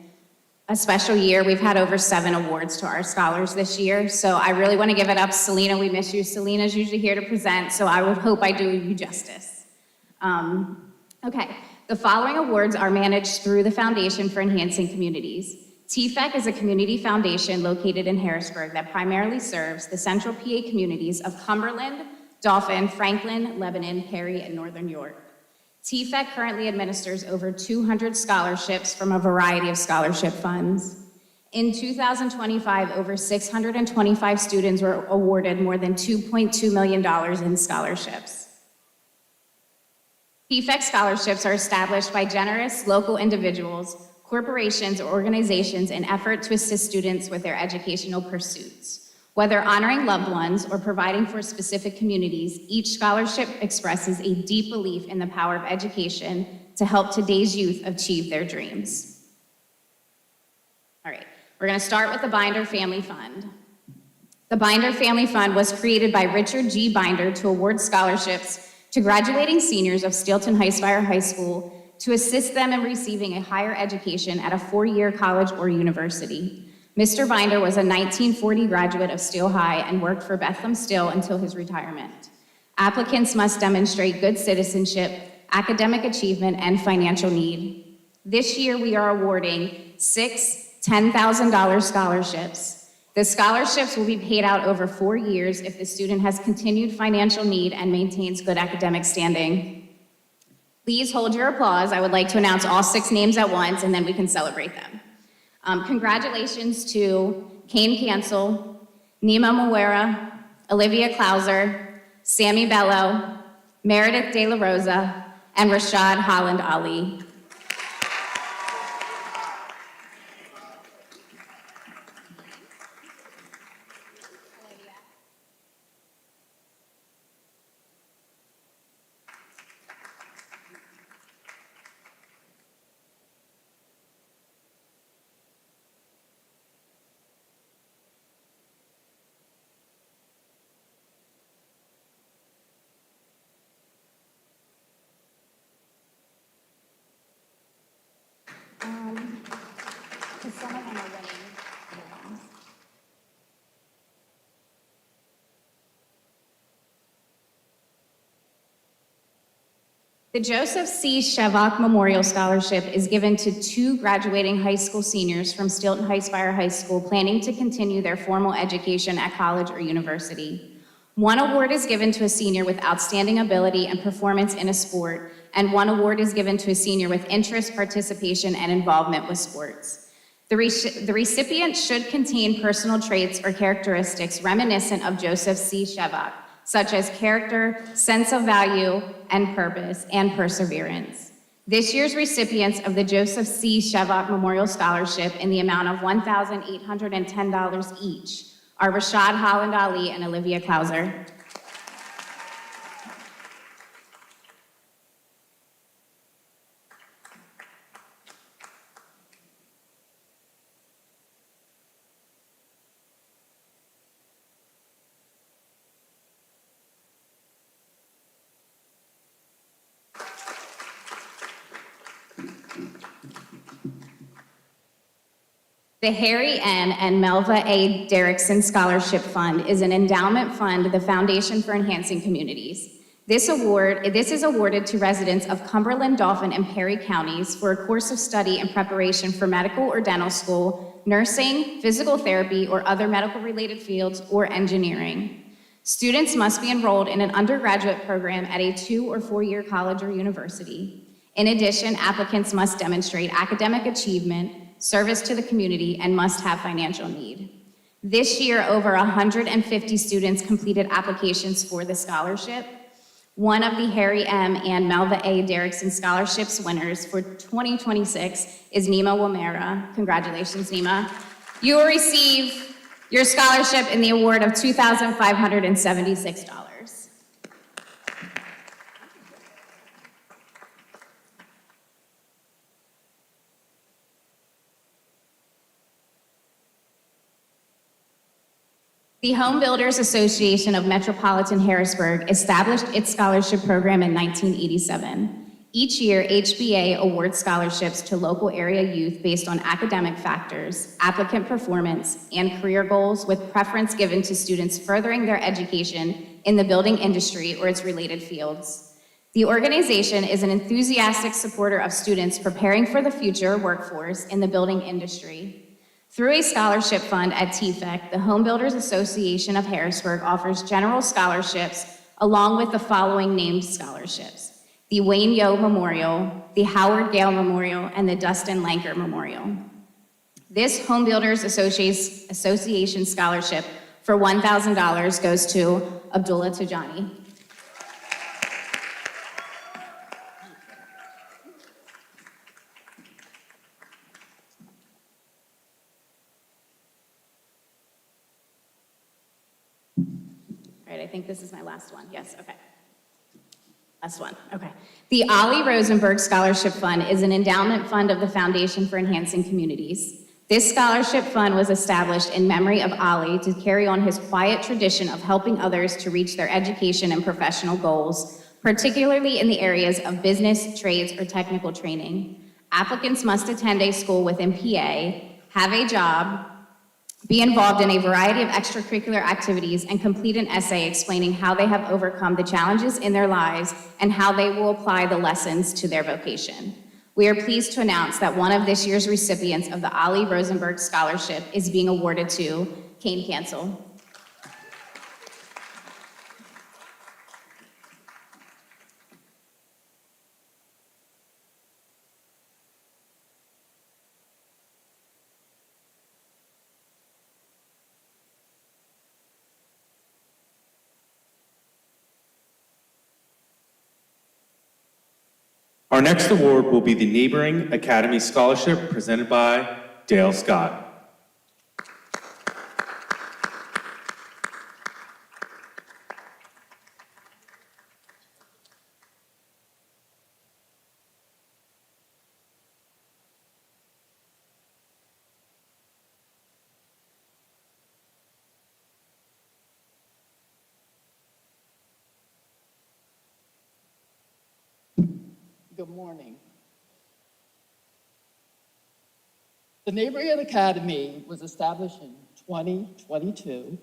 a special year. We've had over 7 awards to our scholars this year, so I really want to give it up. Selena, we miss you. Selena's usually here to present, so I would hope I do you justice. Okay, the following awards are managed through the Foundation for Enhancing Communities. TFEC is a community foundation located in Harrisburg that primarily serves the central PA communities of Cumberland, Dauphin, Franklin, Lebanon, Perry, and Northern York. TFEC currently administers over 200 scholarships from a variety of scholarship funds. In 2025, over 625 students were awarded more than $2.2 million in scholarships. TFEC scholarships are established by generous local individuals, corporations, or organizations in effort to assist students with their educational pursuits. Whether honoring loved ones or providing for specific communities, each scholarship expresses a deep belief in the power of education to help today's youth achieve their dreams. All right, we're going to start with the Binder Family Fund. The Binder Family Fund was created by Richard G. Binder to award scholarships to graduating seniors of Steelton-Highspire High School to assist them in receiving a higher education at a 4-year college or university. Mr. Binder was a 1940 graduate of Steel High and worked for Bethlehem Steel until his retirement. Applicants must demonstrate good citizenship, academic achievement, and financial need. This year, we are awarding 6 $10,000 scholarships. The scholarships will be paid out over 4 years if the student has continued financial need and maintains good academic standing. Please hold your applause. I would like to announce all 6 names at once, and then we can celebrate them. Congratulations to Kane Cancel, Nima Muwera, Olivia Klauser, Sammy Bello, Meredith De La Rosa, and Rashad Holland Ali. The Joseph C. Shavak Memorial Scholarship is given to 2 graduating high school seniors from Steelton-Highspire High School planning to continue their formal education at college or university. 1 award is given to a senior with outstanding ability and performance in a sport, and 1 award is given to a senior with interest, participation, and involvement with sports. The recipient should contain personal traits or characteristics reminiscent of Joseph C. Shavak, such as character, sense of value, and purpose, and perseverance. This year's recipients of the Joseph C. Shavak Memorial Scholarship in the amount of $1,810 each are Rashad Holland Ali and Olivia Klauser. The Harry N. and Melva A. Derrickson Scholarship Fund is an endowment fund of the Foundation for Enhancing Communities. This is awarded to residents of Cumberland, Dauphin, and Perry counties for a course of study in preparation for medical or dental school, nursing, physical therapy, or other medical-related fields, or engineering. Students must be enrolled in an undergraduate program at a 2- or 4-year college or university. In addition, applicants must demonstrate academic achievement, service to the community, and must have financial need. This year, over 150 students completed applications for the scholarship. One of the Harry M. and Melva A. Derrickson Scholarships winners for 2026 is Nima Wamera. Congratulations, Nima. You will receive your scholarship in the award of $2,576. The Home Builders Association of Metropolitan Harrisburg established its scholarship program in 1987. Each year, HBA awards scholarships to local area youth based on academic factors, applicant performance, and career goals, with preference given to students furthering their education in the building industry or its related fields. The organization is an enthusiastic supporter of students preparing for the future workforce in the building industry. Through a scholarship fund at TFEC, the Home Builders Association of Harrisburg offers general scholarships along with the following named scholarships: the Wayne Yo Memorial, the Howard Gale Memorial, and the Dustin Lanker Memorial. This Home Builders Association scholarship for $1,000 goes to Abdullah Tajani. All right, I think this is my last one. Yes, okay. Last one, okay. The Ollie Rosenberg Scholarship Fund is an endowment fund of the Foundation for Enhancing Communities. This scholarship fund was established in memory of Ollie to carry on his quiet tradition of helping others to reach their education and professional goals, particularly in the areas of business, trades, or technical training. Applicants must attend a school within PA, have a job, be involved in a variety of extracurricular activities, and complete an essay explaining how they have overcome the challenges in their lives and how they will apply the lessons to their vocation. We are pleased to announce that one of this year's recipients of the Ollie Rosenberg Scholarship is being awarded to Kane Cancel. Our next award will be the Neighboring Academy Scholarship presented by Dale Scott. Good morning. The Neighboring Academy was established in 2022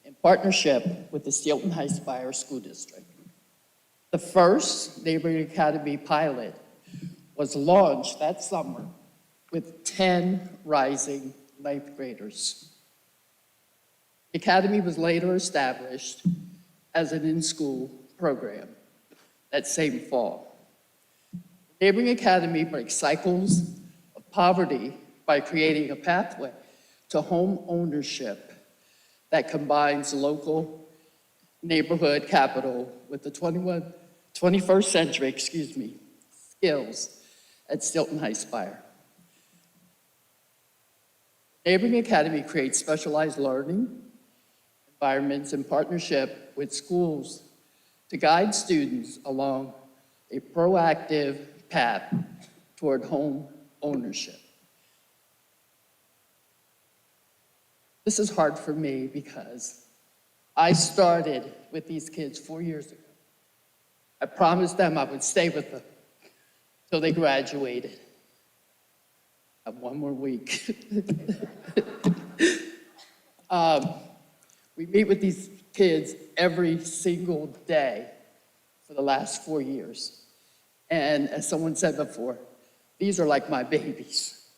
in partnership with the Steelton-Highspire School District. The first Neighboring Academy pilot was launched that summer with 10 rising ninth graders. The Academy was later established as an in-school program that same fall. Neighboring Academy breaks cycles of poverty by creating a pathway to home ownership that combines local neighborhood capital with the 21st century, skills at Steelton-Highspire. Neighboring Academy creates specialized learning environments in partnership with schools to guide students along a proactive path toward home ownership. This is hard for me because I started with these kids 4 years ago. I promised them I would stay with them till they graduated. I have one more week. We meet with these kids every single day for the last 4 years. And as someone said before, these are like my babies.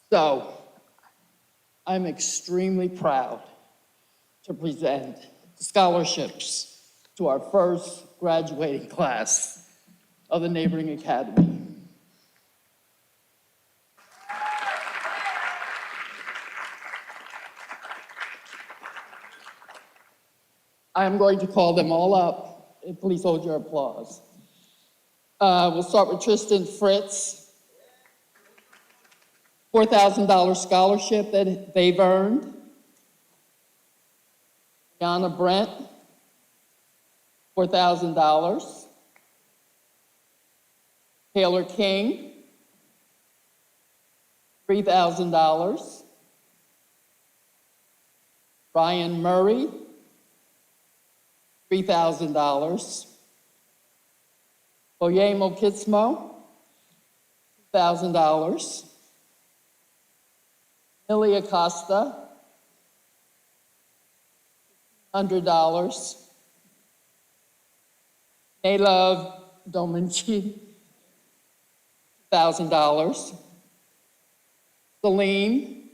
So I'm extremely proud to present scholarships to our first graduating class of the Neighboring Academy. I'm going to call them all up, and please hold your applause. We'll start with Tristan Fritz, $4,000 scholarship that they've earned. Yana Brent, $4,000. Taylor King, $3,000. Ryan Murray, $3,000. Oyemo Kitsmo, $2,000. Millie Acosta, $100. Nayla Dominci, $1,000. Celine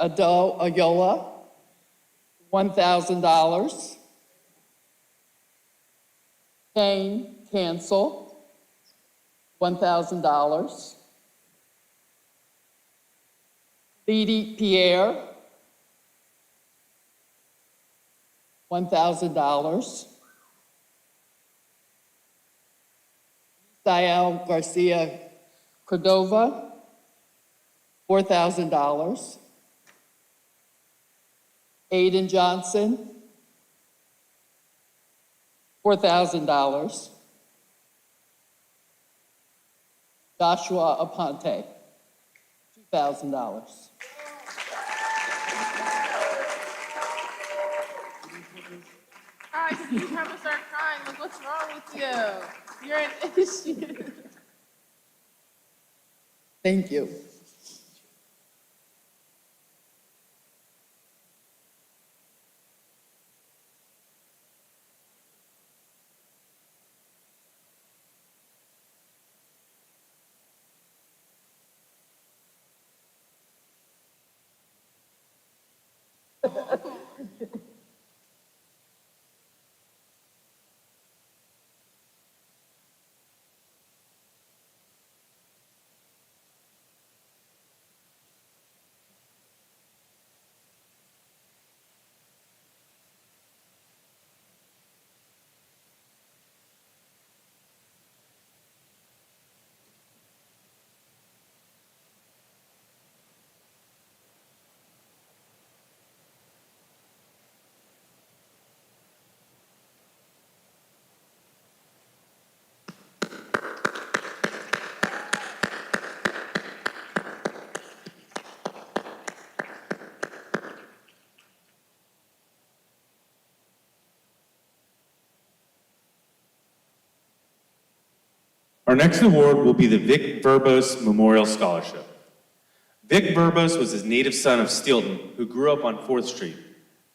Ayola, $1,000. Kane Cancel, $1,000. Didi Pierre, $1,000. Dial Garcia Cordova, $4,000. Aiden Johnson, $4,000. Joshua Aponte, $2,000. All right, you have to start crying. Look what's wrong with you. You're an issue. Thank you. Our next award will be the Vic Verbos Memorial Scholarship. Vic Verbos was his native son of Steelton, who grew up on 4th Street,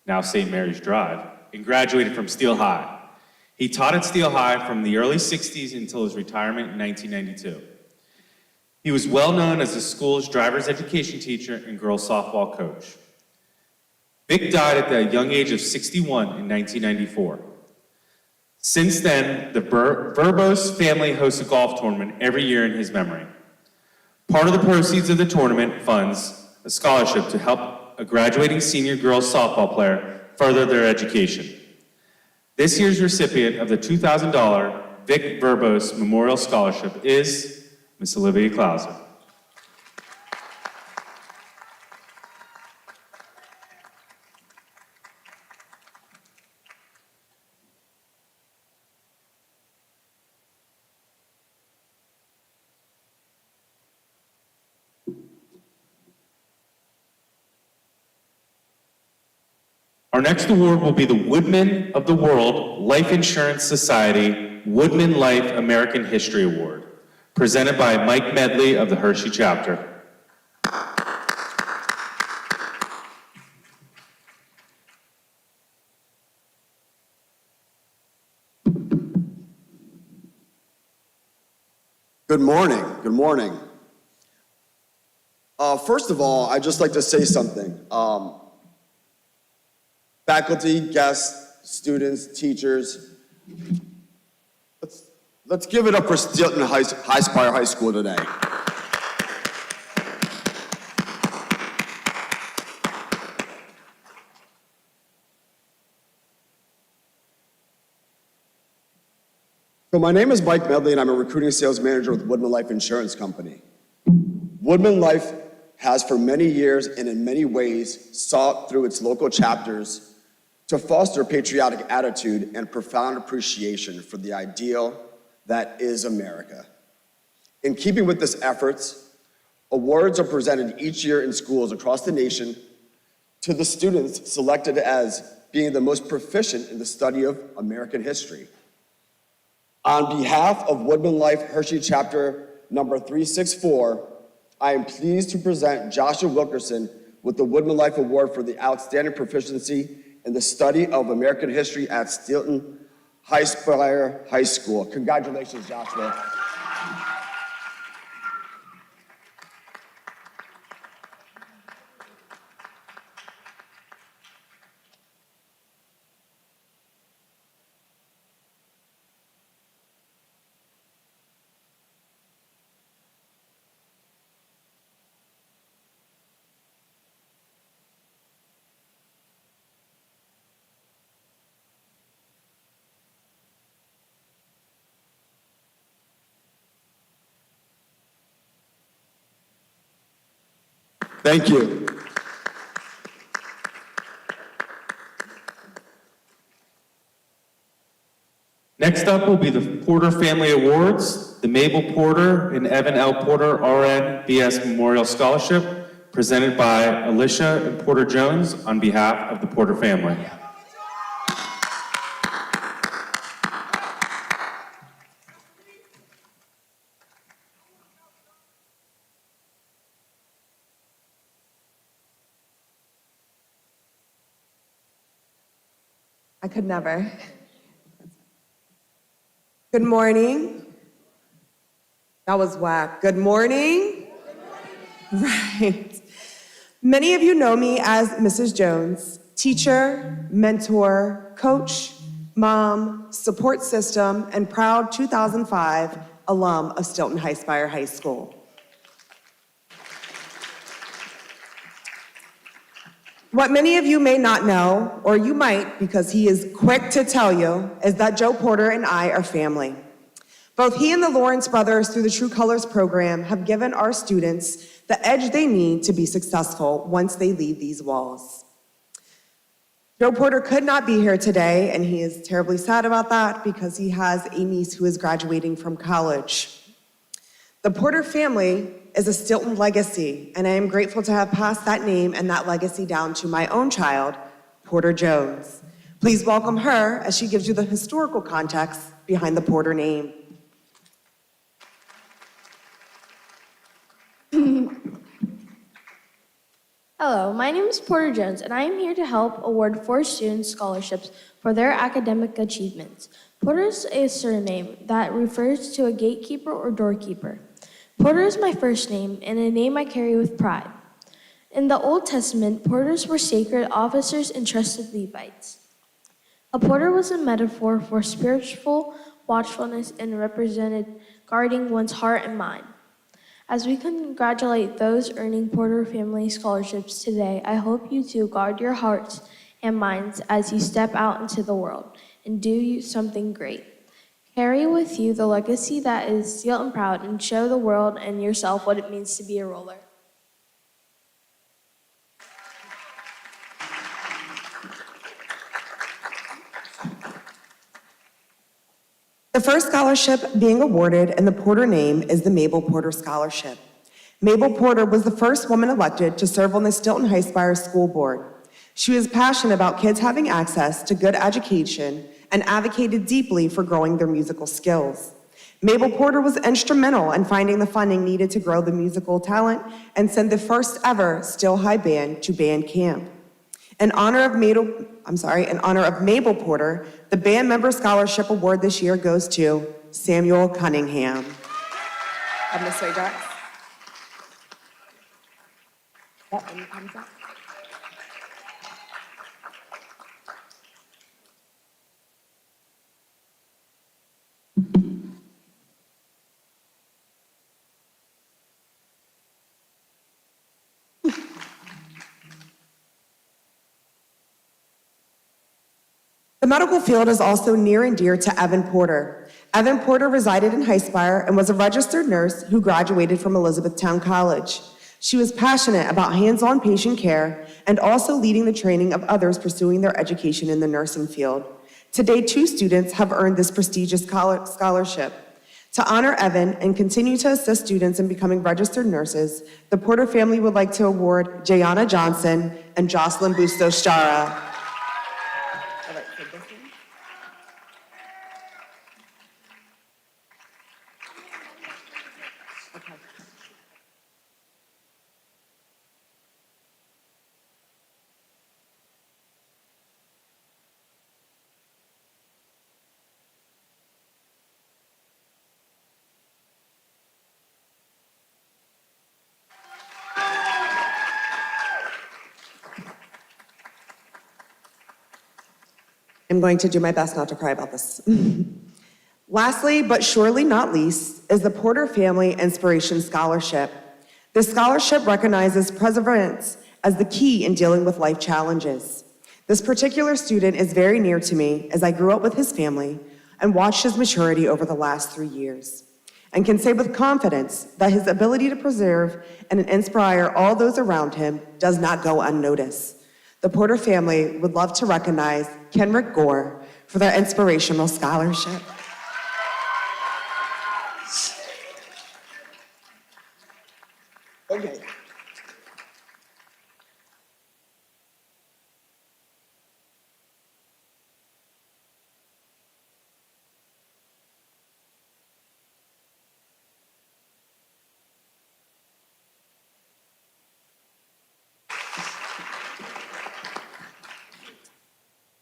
now St. Mary's Drive, and graduated from Steel High. He taught at Steel High from the early 60s until his retirement in 1992. He was well known as the school's driver's education teacher and girls softball coach. Vic died at the young age of 61 in 1994. Since then, the Verbos family hosts a golf tournament every year in his memory. Part of the proceeds of the tournament funds a scholarship to help a graduating senior girls softball player further their education. This year's recipient of the $2,000 Vic Verbos Memorial Scholarship is Miss Olivia Clauser. Our next award will be the Woodman of the World Life Insurance Society Woodman Life American History Award, presented by Mike Medley of the Hershey chapter. Good morning. Good morning. First of all, I'd just like to say something. Faculty, guests, students, teachers, let's give it up for Steelton-Highspire High School today. So my name is Mike Medley, and I'm a recruiting sales manager with Woodman Life Insurance Company. Woodman Life has for many years and in many ways sought through its local chapters to foster a patriotic attitude and profound appreciation for the ideal that is America. In keeping with this efforts, awards are presented each year in schools across the nation to the students selected as being the most proficient in the study of American history. On behalf of Woodman Life Hershey Chapter number 364, I am pleased to present Joshua Wilkerson with the Woodman Life Award for the outstanding proficiency in the study of American history at Steelton-Highspire High School. Congratulations, Joshua. Thank you. Next up will be the Porter Family Awards, the Mabel Porter and Evan L. Porter RN BS Memorial Scholarship, presented by Alicia and Porter Jones on behalf of the Porter family. I could never. Good morning. That was whack. Good morning. Right. Many of you know me as Mrs. Jones, teacher, mentor, coach, mom, support system, and proud 2005 alum of Steelton-Highspire High School. What many of you may not know, or you might because he is quick to tell you, is that Joe Porter and I are family. Both he and the Lawrence brothers through the True Colors program have given our students the edge they need to be successful once they leave these walls. Joe Porter could not be here today, and he is terribly sad about that because he has a niece who is graduating from college. The Porter family is a Steelton legacy, and I am grateful to have passed that name and that legacy down to my own child, Porter Jones. Please welcome her as she gives you the historical context behind the Porter name. Hello, my name is Porter Jones, and I am here to help award 4 students scholarships for their academic achievements. Porter is a surname that refers to a gatekeeper or doorkeeper. Porter is my first name and a name I carry with pride. In the Old Testament, porters were sacred officers and trusted Levites. A porter was a metaphor for spiritual watchfulness and represented guarding one's heart and mind. As we congratulate those earning Porter family scholarships today, I hope you too guard your hearts and minds as you step out into the world and do something great. Carry with you the legacy that is Steelton proud and show the world and yourself what it means to be a roller. The first scholarship being awarded in the Porter name is the Mabel Porter Scholarship. Mabel Porter was the first woman elected to serve on the Steelton-Highspire School Board. She was passionate about kids having access to good education and advocated deeply for growing their musical skills. Mabel Porter was instrumental in finding the funding needed to grow the musical talent and send the first ever Steel High Band to band camp. In honor of Mabel Porter, the band member scholarship award this year goes to Samuel Cunningham. Come this way, Jax. That one comes up. The medical field is also near and dear to Evan Porter. Evan Porter resided in Highspire and was a registered nurse who graduated from Elizabethtown College. She was passionate about hands-on patient care and also leading the training of others pursuing their education in the nursing field. Today, 2 students have earned this prestigious scholarship. To honor Evan and continue to assist students in becoming registered nurses, the Porter family would like to award Jayana Johnson and Jocelyn Bustos-Jara. I'm going to do my best not to cry about this. Lastly, but surely not least, is the Porter Family Inspiration Scholarship. This scholarship recognizes perseverance as the key in dealing with life challenges. This particular student is very near to me as I grew up with his family and watched his maturity over the last 3 years, and can say with confidence that his ability to preserve and inspire all those around him does not go unnoticed. The Porter family would love to recognize Kenrick Gore for their inspirational scholarship. Okay.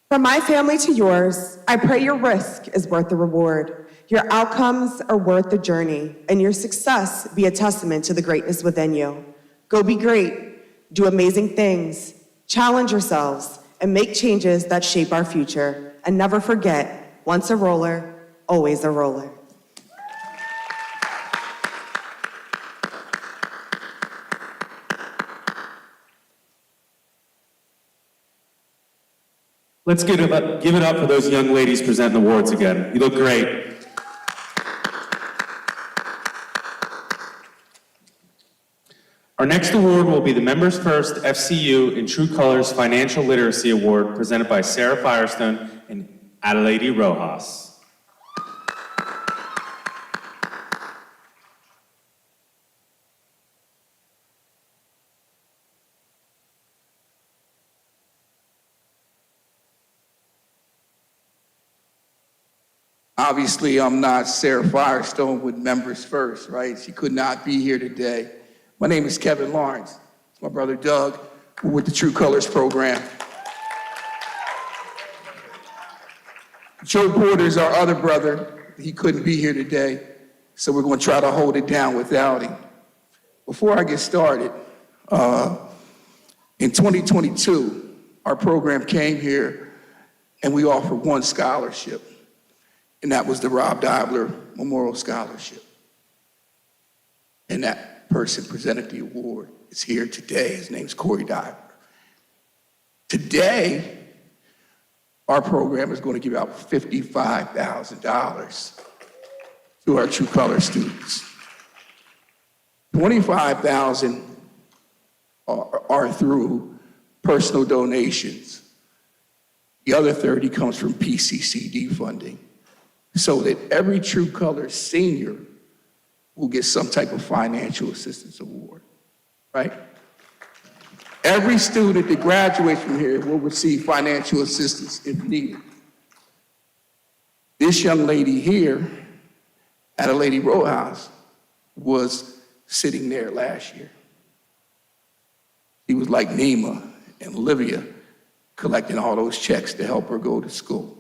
From my family to yours, I pray your risk is worth the reward. Your outcomes are worth the journey, and your success be a testament to the greatness within you. Go be great, do amazing things, challenge yourselves, and make changes that shape our future. And never forget, once a roller, always a roller. Let's give it up for those young ladies presenting awards again. You look great. Our next award will be the Members First FCU in True Colors Financial Literacy Award presented by Sarah Firestone and Adelaide Rojas. Obviously, I'm not Sarah Firestone with Members First, right? She could not be here today. My name is Kevin Lawrence. It's my brother Doug. We're with the True Colors program. Joe Porter is our other brother. He couldn't be here today, so we're going to try to hold it down without him. Before I get started, in 2022, our program came here and we offered one scholarship, and that was the Rob Dobler Memorial Scholarship. And that person presented the award is here today. His name's Corey Dobler. Today, our program is going to give out $55,000 to our True Colors students. $25,000 are through personal donations. The other 30 comes from PCCD funding, so that every True Colors senior will get some type of financial assistance award, right? Every student that graduates from here will receive financial assistance if needed. This young lady here, Adelaide Rojas, was sitting there last year. He was like Nima and Olivia, collecting all those checks to help her go to school.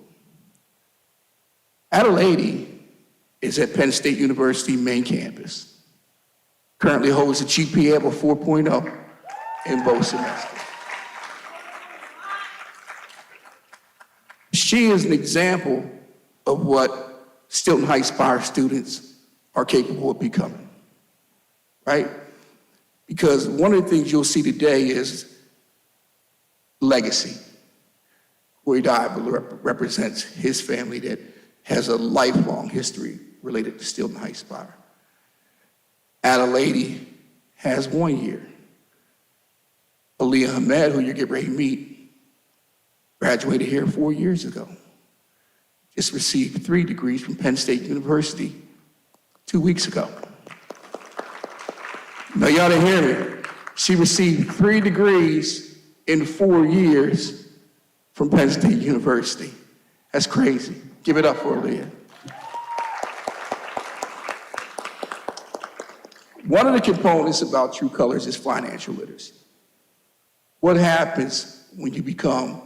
Adelaide is at Penn State University main campus. Currently holds a GPA of a 4.0 in both semesters. She is an example of what Steelton-Highspire students are capable of becoming, right? Because one of the things you'll see today is legacy. Corey Dobler represents his family that has a lifelong history related to Steelton-Highspire. Adelaide has 1 year. Aaliyah Ahmed, who you get ready to meet, graduated here 4 years ago. Just received 3 degrees from Penn State University 2 weeks ago. Now, y'all didn't hear me. She received 3 degrees in 4 years from Penn State University. That's crazy. Give it up for Aaliyah. One of the components about True Colors is financial literacy. What happens when you become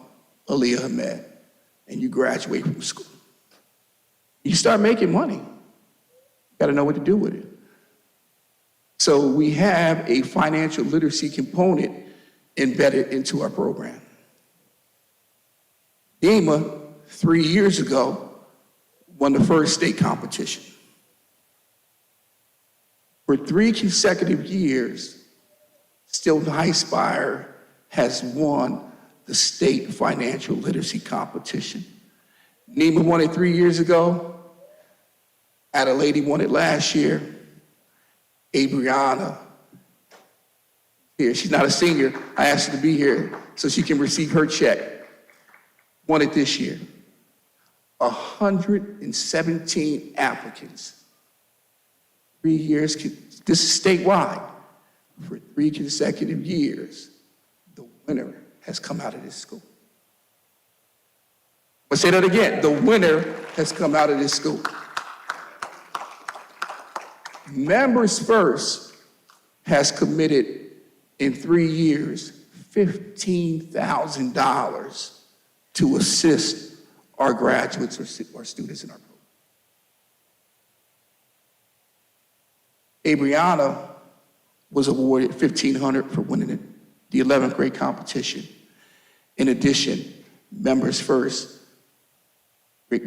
Aaliyah Ahmed and you graduate from school? You start making money. You gotta know what to do with it. So we have a financial literacy component embedded into our program. DEMA, 3 years ago, won the first state competition. For 3 consecutive years, Steelton-Highspire has won the state financial literacy competition. NEMA won it 3 years ago. Adelaide won it last year. Abriana, here, she's not a senior. I asked her to be here so she can receive her check. Won it this year. 117 applicants. 3 years, this is statewide. For 3 consecutive years, the winner has come out of this school. I'll say that again. The winner has come out of this school. Members First has committed in 3 years $15,000 to assist our graduates or students in our program. Abriana was awarded $1,500 for winning the 11th grade competition. In addition, Members First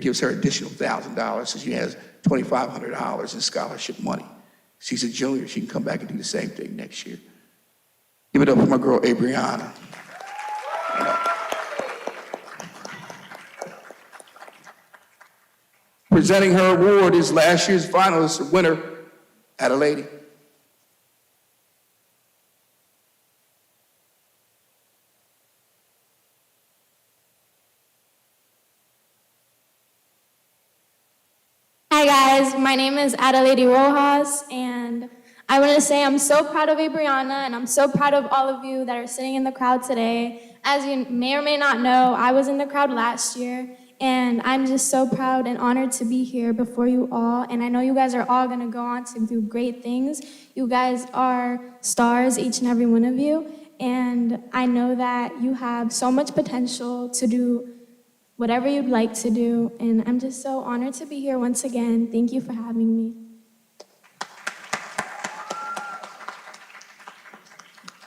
gives her additional $1,000, so she has $2,500 in scholarship money. She's a junior, she can come back and do the same thing next year. Give it up for my girl, Abriana. Presenting her award is last year's finalist winner, Adelaide. Hi guys, my name is Adelaide Rojas, and I want to say I'm so proud of Abriana, and I'm so proud of all of you that are sitting in the crowd today. As you may or may not know, I was in the crowd last year, and I'm just so proud and honored to be here before you all, and I know you guys are all going to go on to do great things. You guys are stars, each and every one of you, and I know that you have so much potential to do whatever you'd like to do, and I'm just so honored to be here once again. Thank you for having me.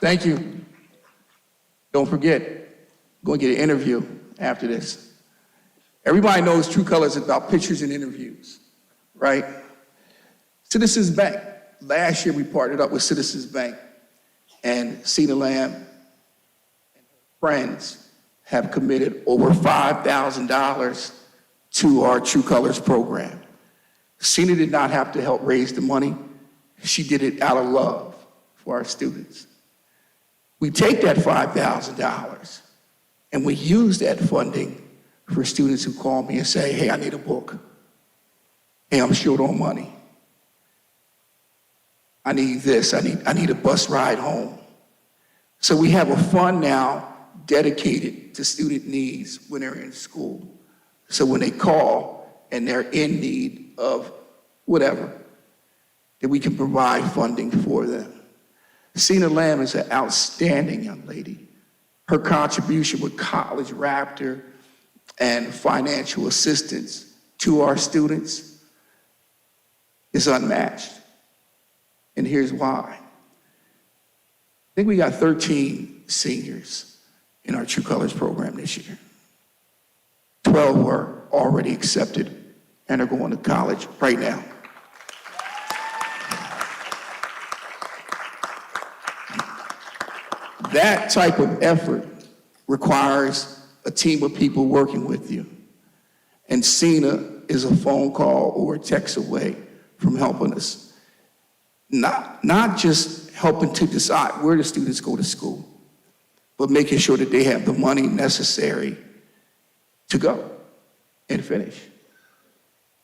Thank you. Don't forget, go and get an interview after this. Everybody knows True Colors is about pictures and interviews, right? Citizens Bank. Last year we partnered up with Citizens Bank, and Cena Lamb and her friends have committed over $5,000 to our True Colors program. Cena did not have to help raise the money. She did it out of love for our students. We take that $5,000 and we use that funding for students who call me and say, hey, I need a book. Hey, I'm short on money. I need this, I need a bus ride home. So we have a fund now dedicated to student needs when they're in school. So when they call and they're in need of whatever, that we can provide funding for them. Cena Lamb is an outstanding young lady. Her contribution with College Raptor and financial assistance to our students is unmatched. And here's why. I think we got 13 seniors in our True Colors program this year. 12 were already accepted and are going to college right now. That type of effort requires a team of people working with you. And Cena is a phone call or a text away from helping us. Not just helping to decide where the students go to school, but making sure that they have the money necessary to go and finish.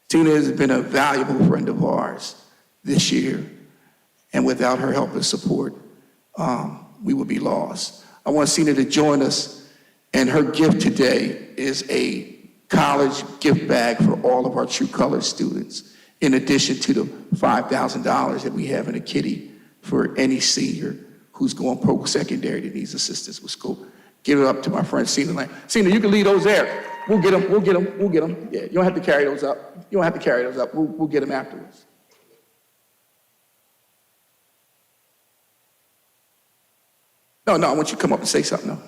Tina has been a valuable friend of ours this year, and without her help and support, we would be lost. I want Tina to join us, and her gift today is a college gift bag for all of our True Colors students, in addition to the $5,000 that we have in a kitty for any senior who's going post-secondary that needs assistance with school. Give it up to my friend Cena Lang. Cena, you can leave those there. We'll get them. Yeah, you don't have to carry those up. We'll get them afterwards. No, I want you to come up and say something, though.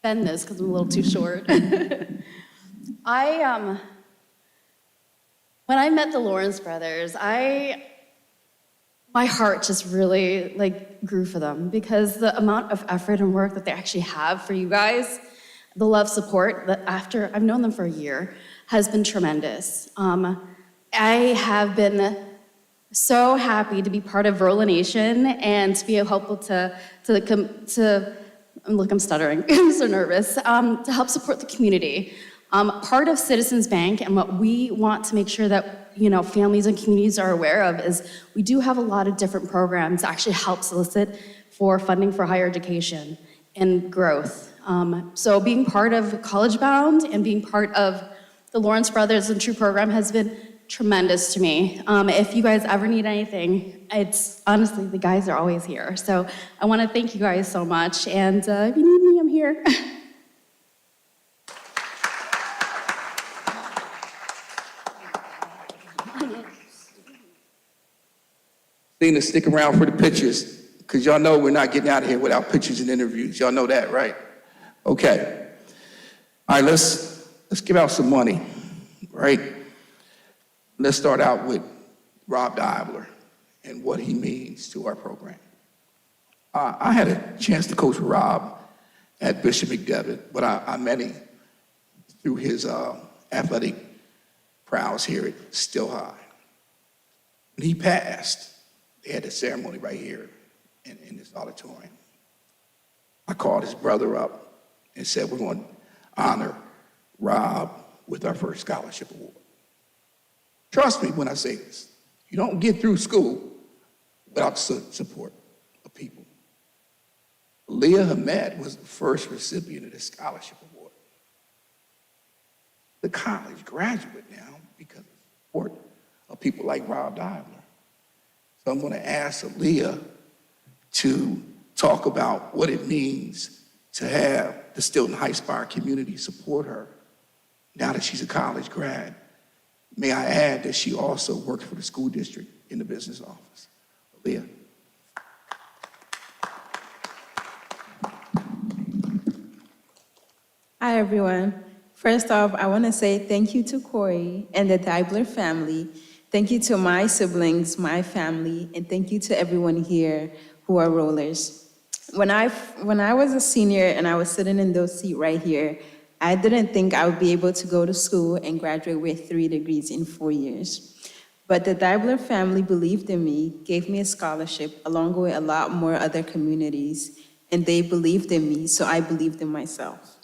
Bend this because I'm a little too short. When I met the Lawrence brothers, my heart just really grew for them because the amount of effort and work that they actually have for you guys, the love support that after I've known them for a year has been tremendous. I have been so happy to be part of Verla Nation and to be helpful look, I'm stuttering, I'm so nervous, to help support the community. Part of Citizens Bank and what we want to make sure that families and communities are aware of is we do have a lot of different programs that actually help solicit for funding for higher education and growth. So being part of College Bound and being part of the Lawrence Brothers and True program has been tremendous to me. If you guys ever need anything, it's honestly, the guys are always here. So I want to thank you guys so much. And if you need me, I'm here. Cena, stick around for the pictures, because y'all know we're not getting out of here without pictures and interviews. Y'all know that, right? Okay. All right, let's give out some money, right? Let's start out with Rob Diabler and what he means to our program. I had a chance to coach Rob at Bishop McDevitt, but I met him through his athletic prowess here at Still High. When he passed, they had the ceremony right here in this auditorium. I called his brother up and said, we're going to honor Rob with our first scholarship award. Trust me when I say this. You don't get through school without the support of people. Leah Hamed was the first recipient of the scholarship award. The college graduate now because of the support of people like Rob Diabler. So I'm going to ask Aaliyah to talk about what it means to have the Steelton-Highspire community support her now that she's a college grad. May I add that she also works for the school district in the business office. Aaliyah. Hi, everyone. First off, I want to say thank you to Corey and the Diabler family. Thank you to my siblings, my family, and thank you to everyone here who are rollers. When I was a senior and I was sitting in those seats right here, I didn't think I would be able to go to school and graduate with 3 degrees in 4 years. But the Diabler family believed in me, gave me a scholarship, along with a lot more other communities, and they believed in me, so I believed in myself.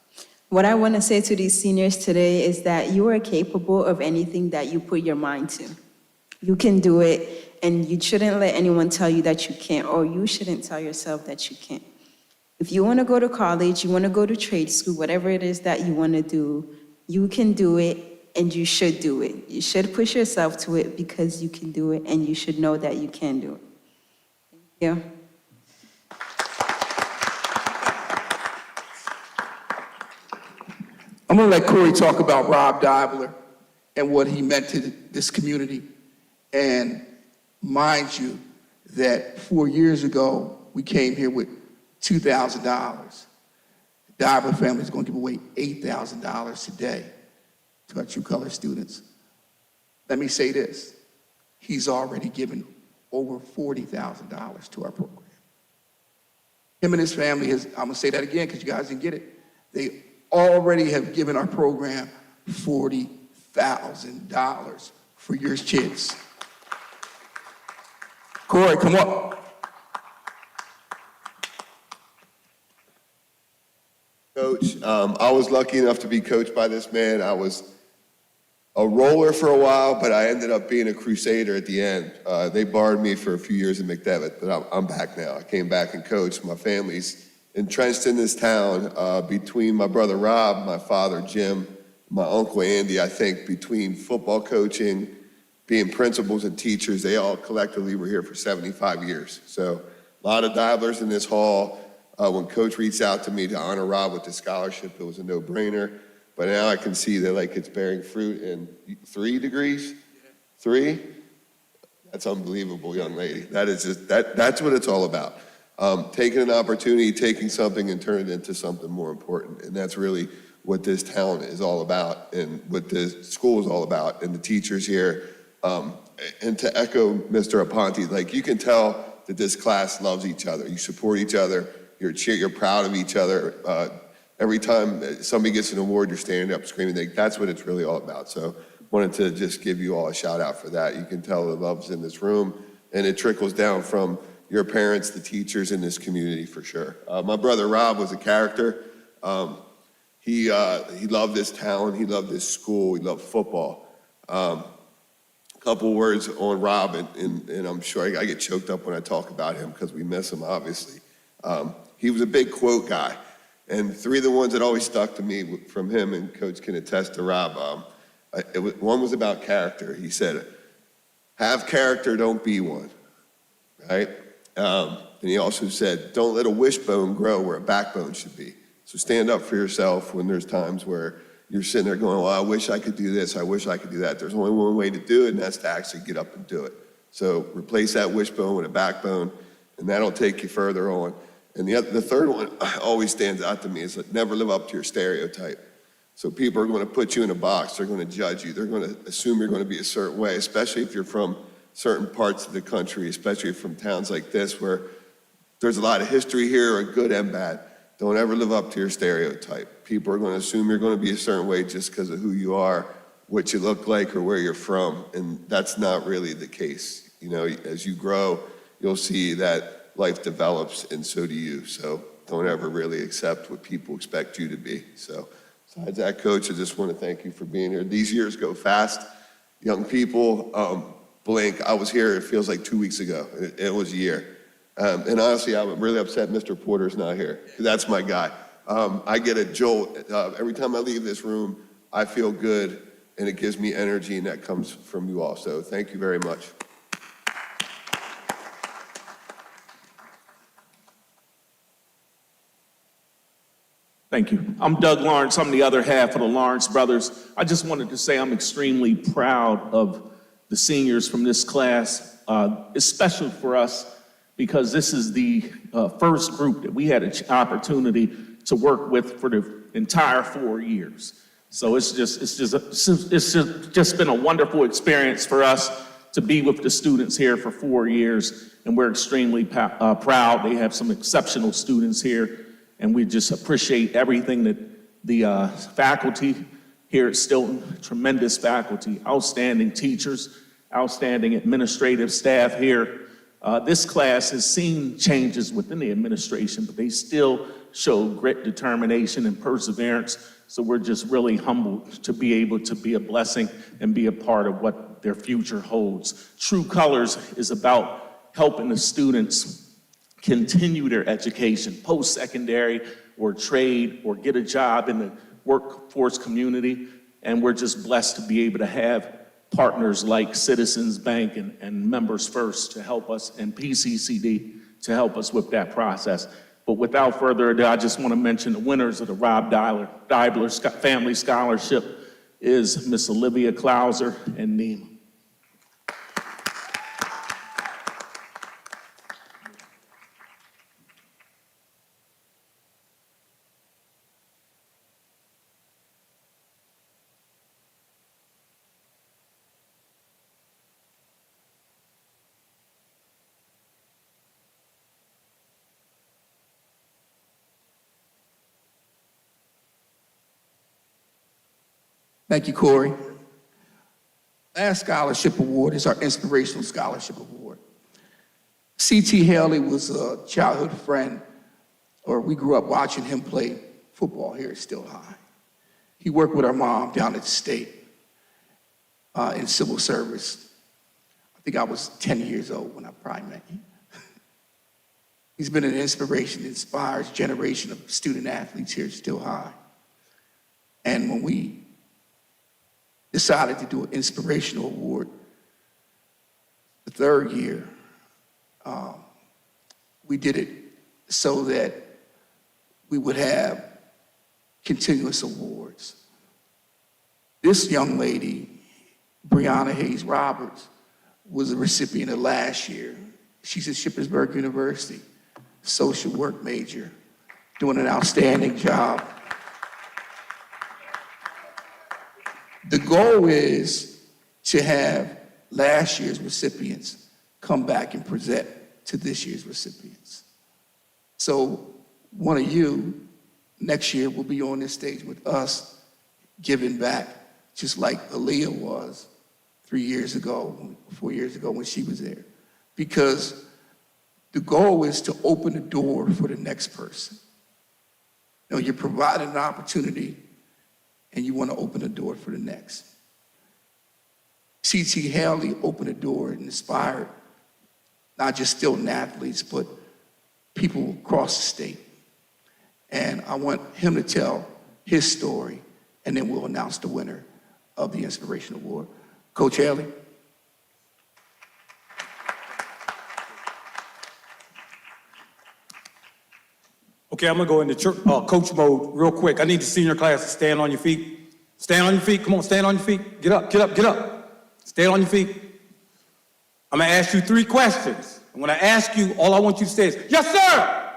What I want to say to these seniors today is that you are capable of anything that you put your mind to. You can do it, and you shouldn't let anyone tell you that you can't, or you shouldn't tell yourself that you can't. If you want to go to college, you want to go to trade school, whatever it is that you want to do, you can do it, and you should do it. You should push yourself to it because you can do it, and you should know that you can do it. Thank you. I'm going to let Corey talk about Rob Diabler and what he meant to this community. And mind you, that 4 years ago, we came here with $2,000. The Diabler family is going to give away $8,000 today to our True Color students. Let me say this. He's already given over $40,000 to our program. Him and his family I'm gonna say that again because you guys didn't get it. They already have given our program $40,000 for your kids. Corey, come up. Coach, I was lucky enough to be coached by this man. I was a roller for a while, but I ended up being a crusader at the end. They barred me for a few years in McDevitt, but I'm back now. I came back and coached. My family's entrenched in this town. Between my brother Rob, my father Jim, my uncle Andy, I think between football coaching, being principals and teachers, they all collectively were here for 75 years. So a lot of dabblers in this hall. When Coach reached out to me to honor Rob with the scholarship, it was a no-brainer. But now I can see that like it's bearing fruit in 3 degrees. 3? That's unbelievable, young lady. That is just that's what it's all about. Taking an opportunity, taking something and turning it into something more important. And that's really what this town is all about and what this school is all about and the teachers here. And to echo Mr. Aponte, like you can tell that this class loves each other. You support each other. You're proud of each other. Every time somebody gets an award, you're standing up screaming. That's what it's really all about. So wanted to just give you all a shout out for that. You can tell the love's in this room and it trickles down from your parents, the teachers in this community for sure. My brother Rob was a character. He loved this town. He loved this school. He loved football. Couple words on Rob, and I'm sure I get choked up when I talk about him because we miss him, obviously. He was a big quote guy, and 3 of the ones that always stuck to me from him, and Coach can attest to Rob, one was about character. He said, have character, don't be one, right? And he also said, don't let a wishbone grow where a backbone should be. So stand up for yourself when there's times where you're sitting there going, well, I wish I could do this, I wish I could do that. There's only one way to do it, and that's to actually get up and do it. So replace that wishbone with a backbone, and that'll take you further on. And the third one always stands out to me is that never live up to your stereotype. So people are going to put you in a box, they're going to judge you, they're going to assume you're going to be a certain way, especially if you're from certain parts of the country, especially from towns like this where there's a lot of history here, good and bad. Don't ever live up to your stereotype. People are going to assume you're going to be a certain way just because of who you are, what you look like, or where you're from, and that's not really the case. You know, as you grow, you'll see that life develops, and so do you. So don't ever really accept what people expect you to be. So besides that, Coach, I just want to thank you for being here. These years go fast. Young people, blink. I was here, it feels like 2 weeks ago. It was a year. And honestly, I'm really upset Mr. Porter's not here. That's my guy. I get a jolt. Every time I leave this room, I feel good, and it gives me energy, and that comes from you all. So thank you very much. Thank you. I'm Doug Lawrence. I'm the other half of the Lawrence brothers. I just wanted to say I'm extremely proud of the seniors from this class. It's special for us because this is the first group that we had an opportunity to work with for the entire 4 years. So it's just been a wonderful experience for us to be with the students here for 4 years, and we're extremely proud. They have some exceptional students here. And we just appreciate everything that the faculty here at Steelton, tremendous faculty, outstanding teachers, outstanding administrative staff here. This class has seen changes within the administration, but they still show grit, determination, and perseverance. So we're just really humbled to be able to be a blessing and be a part of what their future holds. True Colors is about helping the students continue their education, post-secondary or trade or get a job in the workforce community. And we're just blessed to be able to have partners like Citizens Bank and Members First to help us, and PCCD to help us with that process. But without further ado, I just want to mention the winners of the Rob Deibler Family Scholarship is Miss Olivia Klauser and Nima. Thank you, Corey. Last scholarship award is our Inspirational Scholarship Award. C.T. Haley was a childhood friend, or we grew up watching him play football here at Steelton-High. He worked with our mom down at the state in civil service. I think I was 10 years old when I probably met him. He's been an inspiration, inspires a generation of student athletes here at Steelton-High. And when we decided to do an inspirational award, the third year, we did it so that we would have continuous awards. This young lady, Brianna Hayes Roberts, was a recipient of last year. She's at Shippensburg University, social work major, doing an outstanding job. The goal is to have last year's recipients come back and present to this year's recipients. So one of you next year will be on this stage with us giving back, just like Aaliyah was 4 years ago when she was there. Because the goal is to open the door for the next person. You know, you're providing an opportunity and you want to open the door for the next. C.T. Haley opened the door and inspired not just Steelton athletes, but people across the state. And I want him to tell his story, and then we'll announce the winner of the Inspiration Award. Coach Haley. Okay, I'm gonna go into coach mode real quick. I need the senior class to stand on your feet. Stand on your feet, come on, stand on your feet. Get up, get up, get up. Stand on your feet. I'm gonna ask you 3 questions. And when I ask you, all I want you to say is, yes, sir!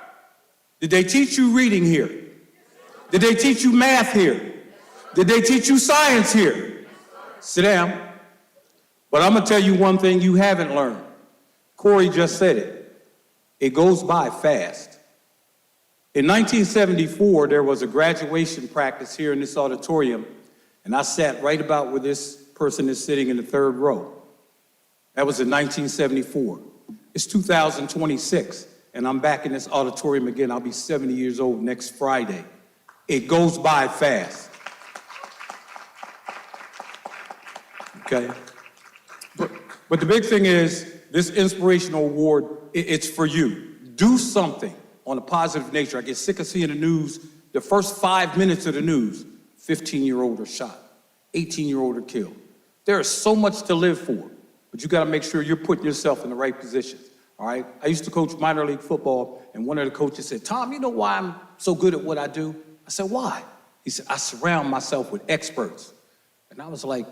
Did they teach you reading here? Did they teach you math here? Did they teach you science here? Sit down. But I'm gonna tell you one thing you haven't learned. Corey just said it. It goes by fast. In 1974, there was a graduation practice here in this auditorium, and I sat right about where this person is sitting in the 3rd row. That was in 1974. It's 2026, and I'm back in this auditorium again. I'll be 70 years old next Friday. It goes by fast. Okay? But the big thing is, this inspirational award, it's for you. Do something on a positive nature. I get sick of seeing the news. The first 5 minutes of the news, 15-year-old are shot, 18-year-old are killed. There is so much to live for, but you gotta make sure you're putting yourself in the right positions, all right? I used to coach minor league football, and one of the coaches said, Tom, you know why I'm so good at what I do? I said, why? He said, I surround myself with experts. And I was like,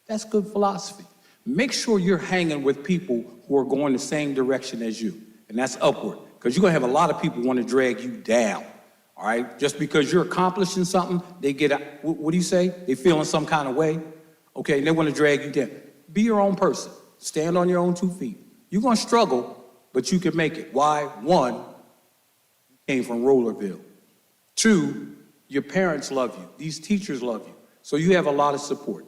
that's good philosophy. Make sure you're hanging with people who are going the same direction as you, and that's upward. Because you're gonna have a lot of people want to drag you down, all right? Just because you're accomplishing something, they get, what do you say? They feel in some kind of way, okay? And they want to drag you down. Be your own person. Stand on your own 2 feet. You're gonna struggle, but you can make it. Why? 1, you came from Rollerville. 2, your parents love you. These teachers love you. So you have a lot of support,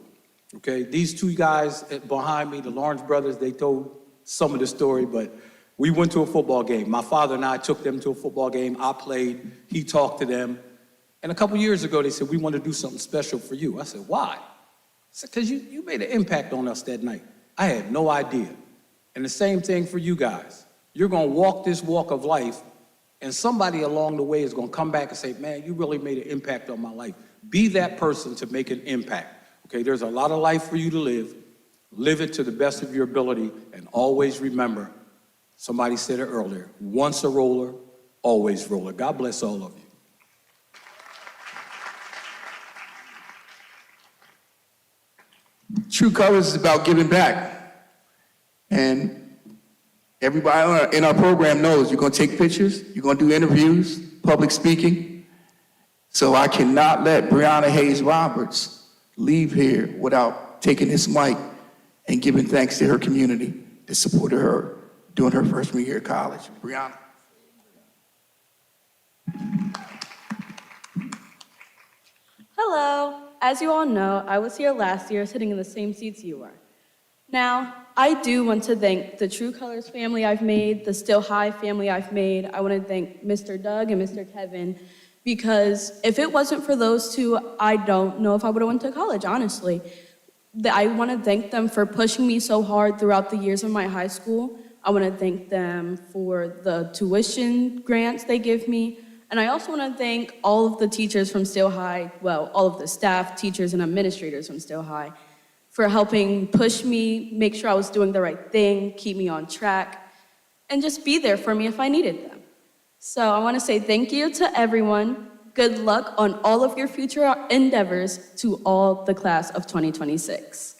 okay? These 2 guys behind me, the Lawrence brothers, they told some of the story, but we went to a football game. My father and I took them to a football game. I played, he talked to them. And a couple years ago, they said, we want to do something special for you. I said, why? I said, because you made an impact on us that night. I had no idea. And the same thing for you guys. You're going to walk this walk of life, and somebody along the way is going to come back and say, man, you really made an impact on my life. Be that person to make an impact. Okay, there's a lot of life for you to live. Live it to the best of your ability, and always remember, somebody said it earlier, once a roller, always roller. God bless all of you. True Colors is about giving back. And everybody in our program knows you're gonna take pictures, you're gonna do interviews, public speaking. So I cannot let Brianna Hayes Roberts leave here without taking this mic and giving thanks to her community that supported her during her freshman year of college. Brianna. Hello. as you all know, I was here last year sitting in the same seats you were. Now, I do want to thank the True Colors family I've made, the Still High family I've made. I want to thank Mr. Doug and Mr. Kevin, because if it wasn't for those two, I don't know if I would have went to college, honestly. I want to thank them for pushing me so hard throughout the years of my high school. I want to thank them for the tuition grants they give me. And I also want to thank all of the teachers from Still High, well, all of the staff, teachers, and administrators from Still High for helping push me, make sure I was doing the right thing, keep me on track, and just be there for me if I needed them. So I want to say thank you to everyone. Good luck on all of your future endeavors to all the class of 2026.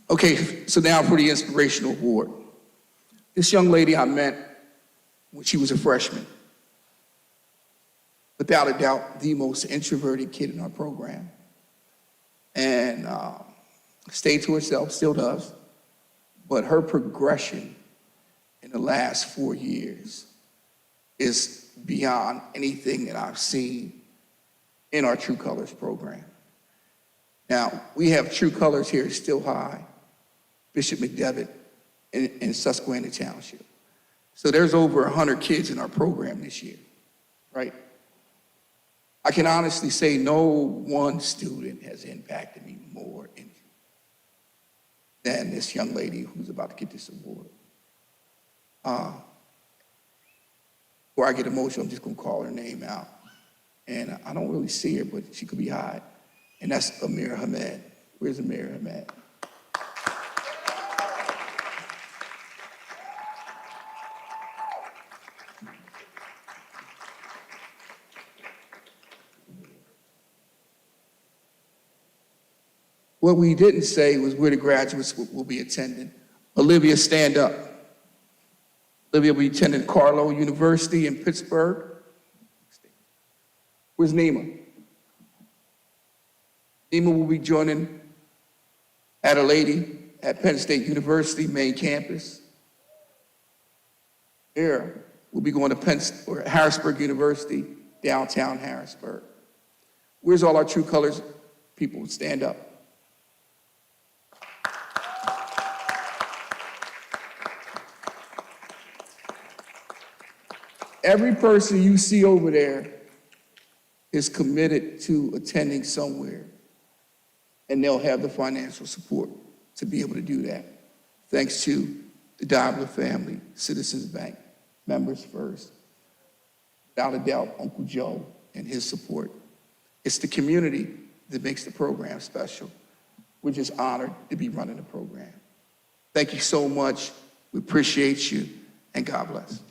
Okay, so now for the inspirational award. This young lady I met when she was a freshman. Without a doubt, the most introverted kid in our program. And stayed to herself, still does. But her progression in the last 4 years is beyond anything that I've seen in our True Colors program. Now, we have True Colors here at Still High, Bishop McDevitt, and Susquehanna Township. So there's over 100 kids in our program this year, right? I can honestly say no one student has impacted me more than this young lady who's about to get this award. Before I get emotional, I'm just gonna call her name out. And I don't really see her, but she could be high. And that's Amir Hamed. Where's Amir Hamed? What we didn't say was where the graduates will be attending. Olivia, stand up. Olivia will be attending Carlow University in Pittsburgh. Where's Nima? Nima will be joining Adelaide at Penn State University, main campus. Here, we'll be going to Harrisburg University, downtown Harrisburg. Where's all our True Colors people? Stand up. Every person you see over there is committed to attending somewhere, and they'll have the financial support to be able to do that. Thanks to the Dobler family, Citizens Bank, Members First, without a doubt, Uncle Joe and his support. It's the community that makes the program special. We're just honored to be running the program. Thank you so much. We appreciate you, and God bless.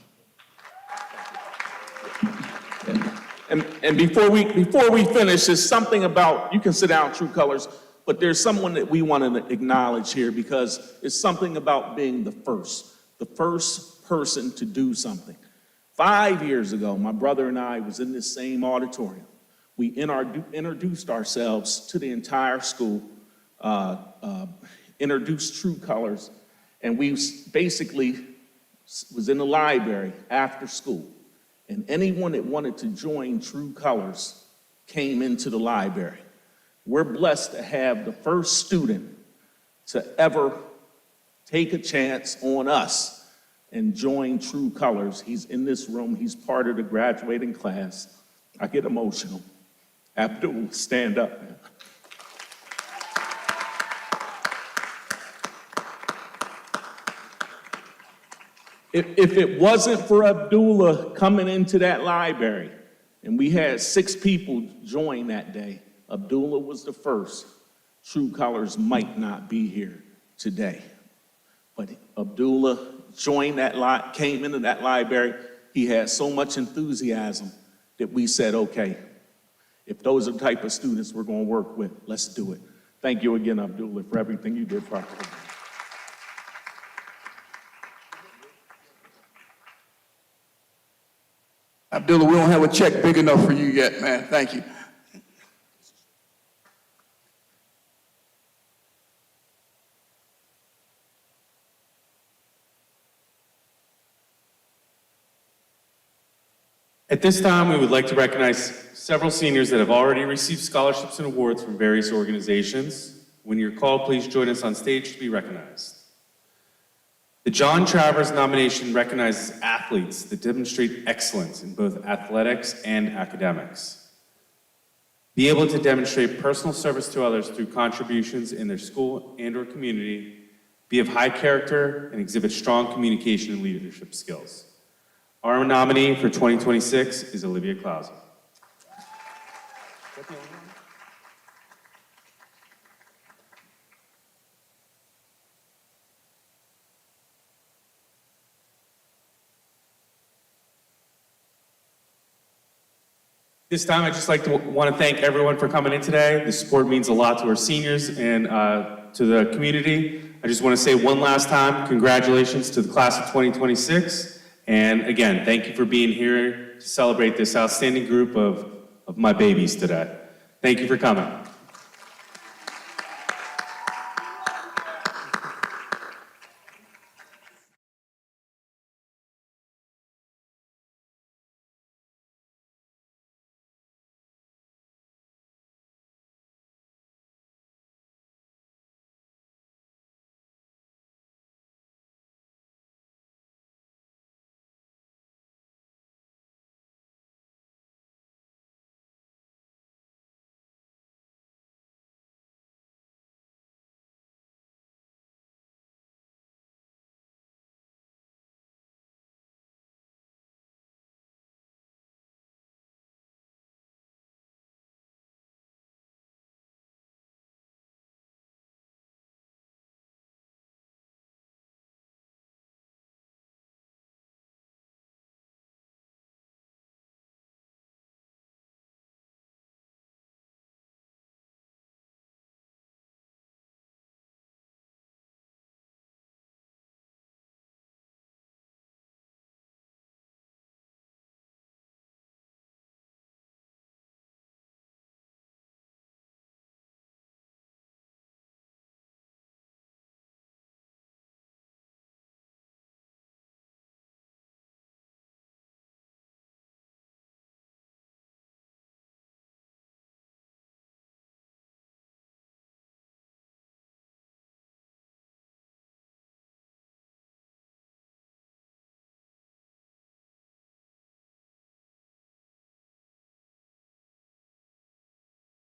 And before we finish, there's something about, you can sit down, True Colors, but there's someone that we want to acknowledge here because it's something about being the first person to do something. 5 years ago, my brother and I was in this same auditorium. We introduced ourselves to the entire school, introduced True Colors, and we basically was in the library after school. And anyone that wanted to join True Colors came into the library. We're blessed to have the first student to ever take a chance on us and join True Colors. He's in this room. He's part of the graduating class. I get emotional. Abdul, stand up, man. If it wasn't for Abdullah coming into that library, and we had 6 people join that day, Abdullah was the first, True Colors might not be here today. But Abdullah joined that came into that library. He had so much enthusiasm that we said, okay, if those are the type of students we're going to work with, let's do it. Thank you again, Abdullah, for everything you did for our program. Abdullah, we don't have a check big enough for you yet, man. Thank you. At this time, we would like to recognize several seniors that have already received scholarships and awards from various organizations. When you're called, please join us on stage to be recognized. The John Travers nomination recognizes athletes that demonstrate excellence in both athletics and academics. Be able to demonstrate personal service to others through contributions in their school and/or community, be of high character, and exhibit strong communication and leadership skills. Our nominee for 2026 is Olivia Clausen. This time, I'd just like to want to thank everyone for coming in today. The support means a lot to our seniors and to the community. I just want to say one last time, congratulations to the class of 2026. And again, thank you for being here to celebrate this outstanding group of my babies today. Thank you for coming.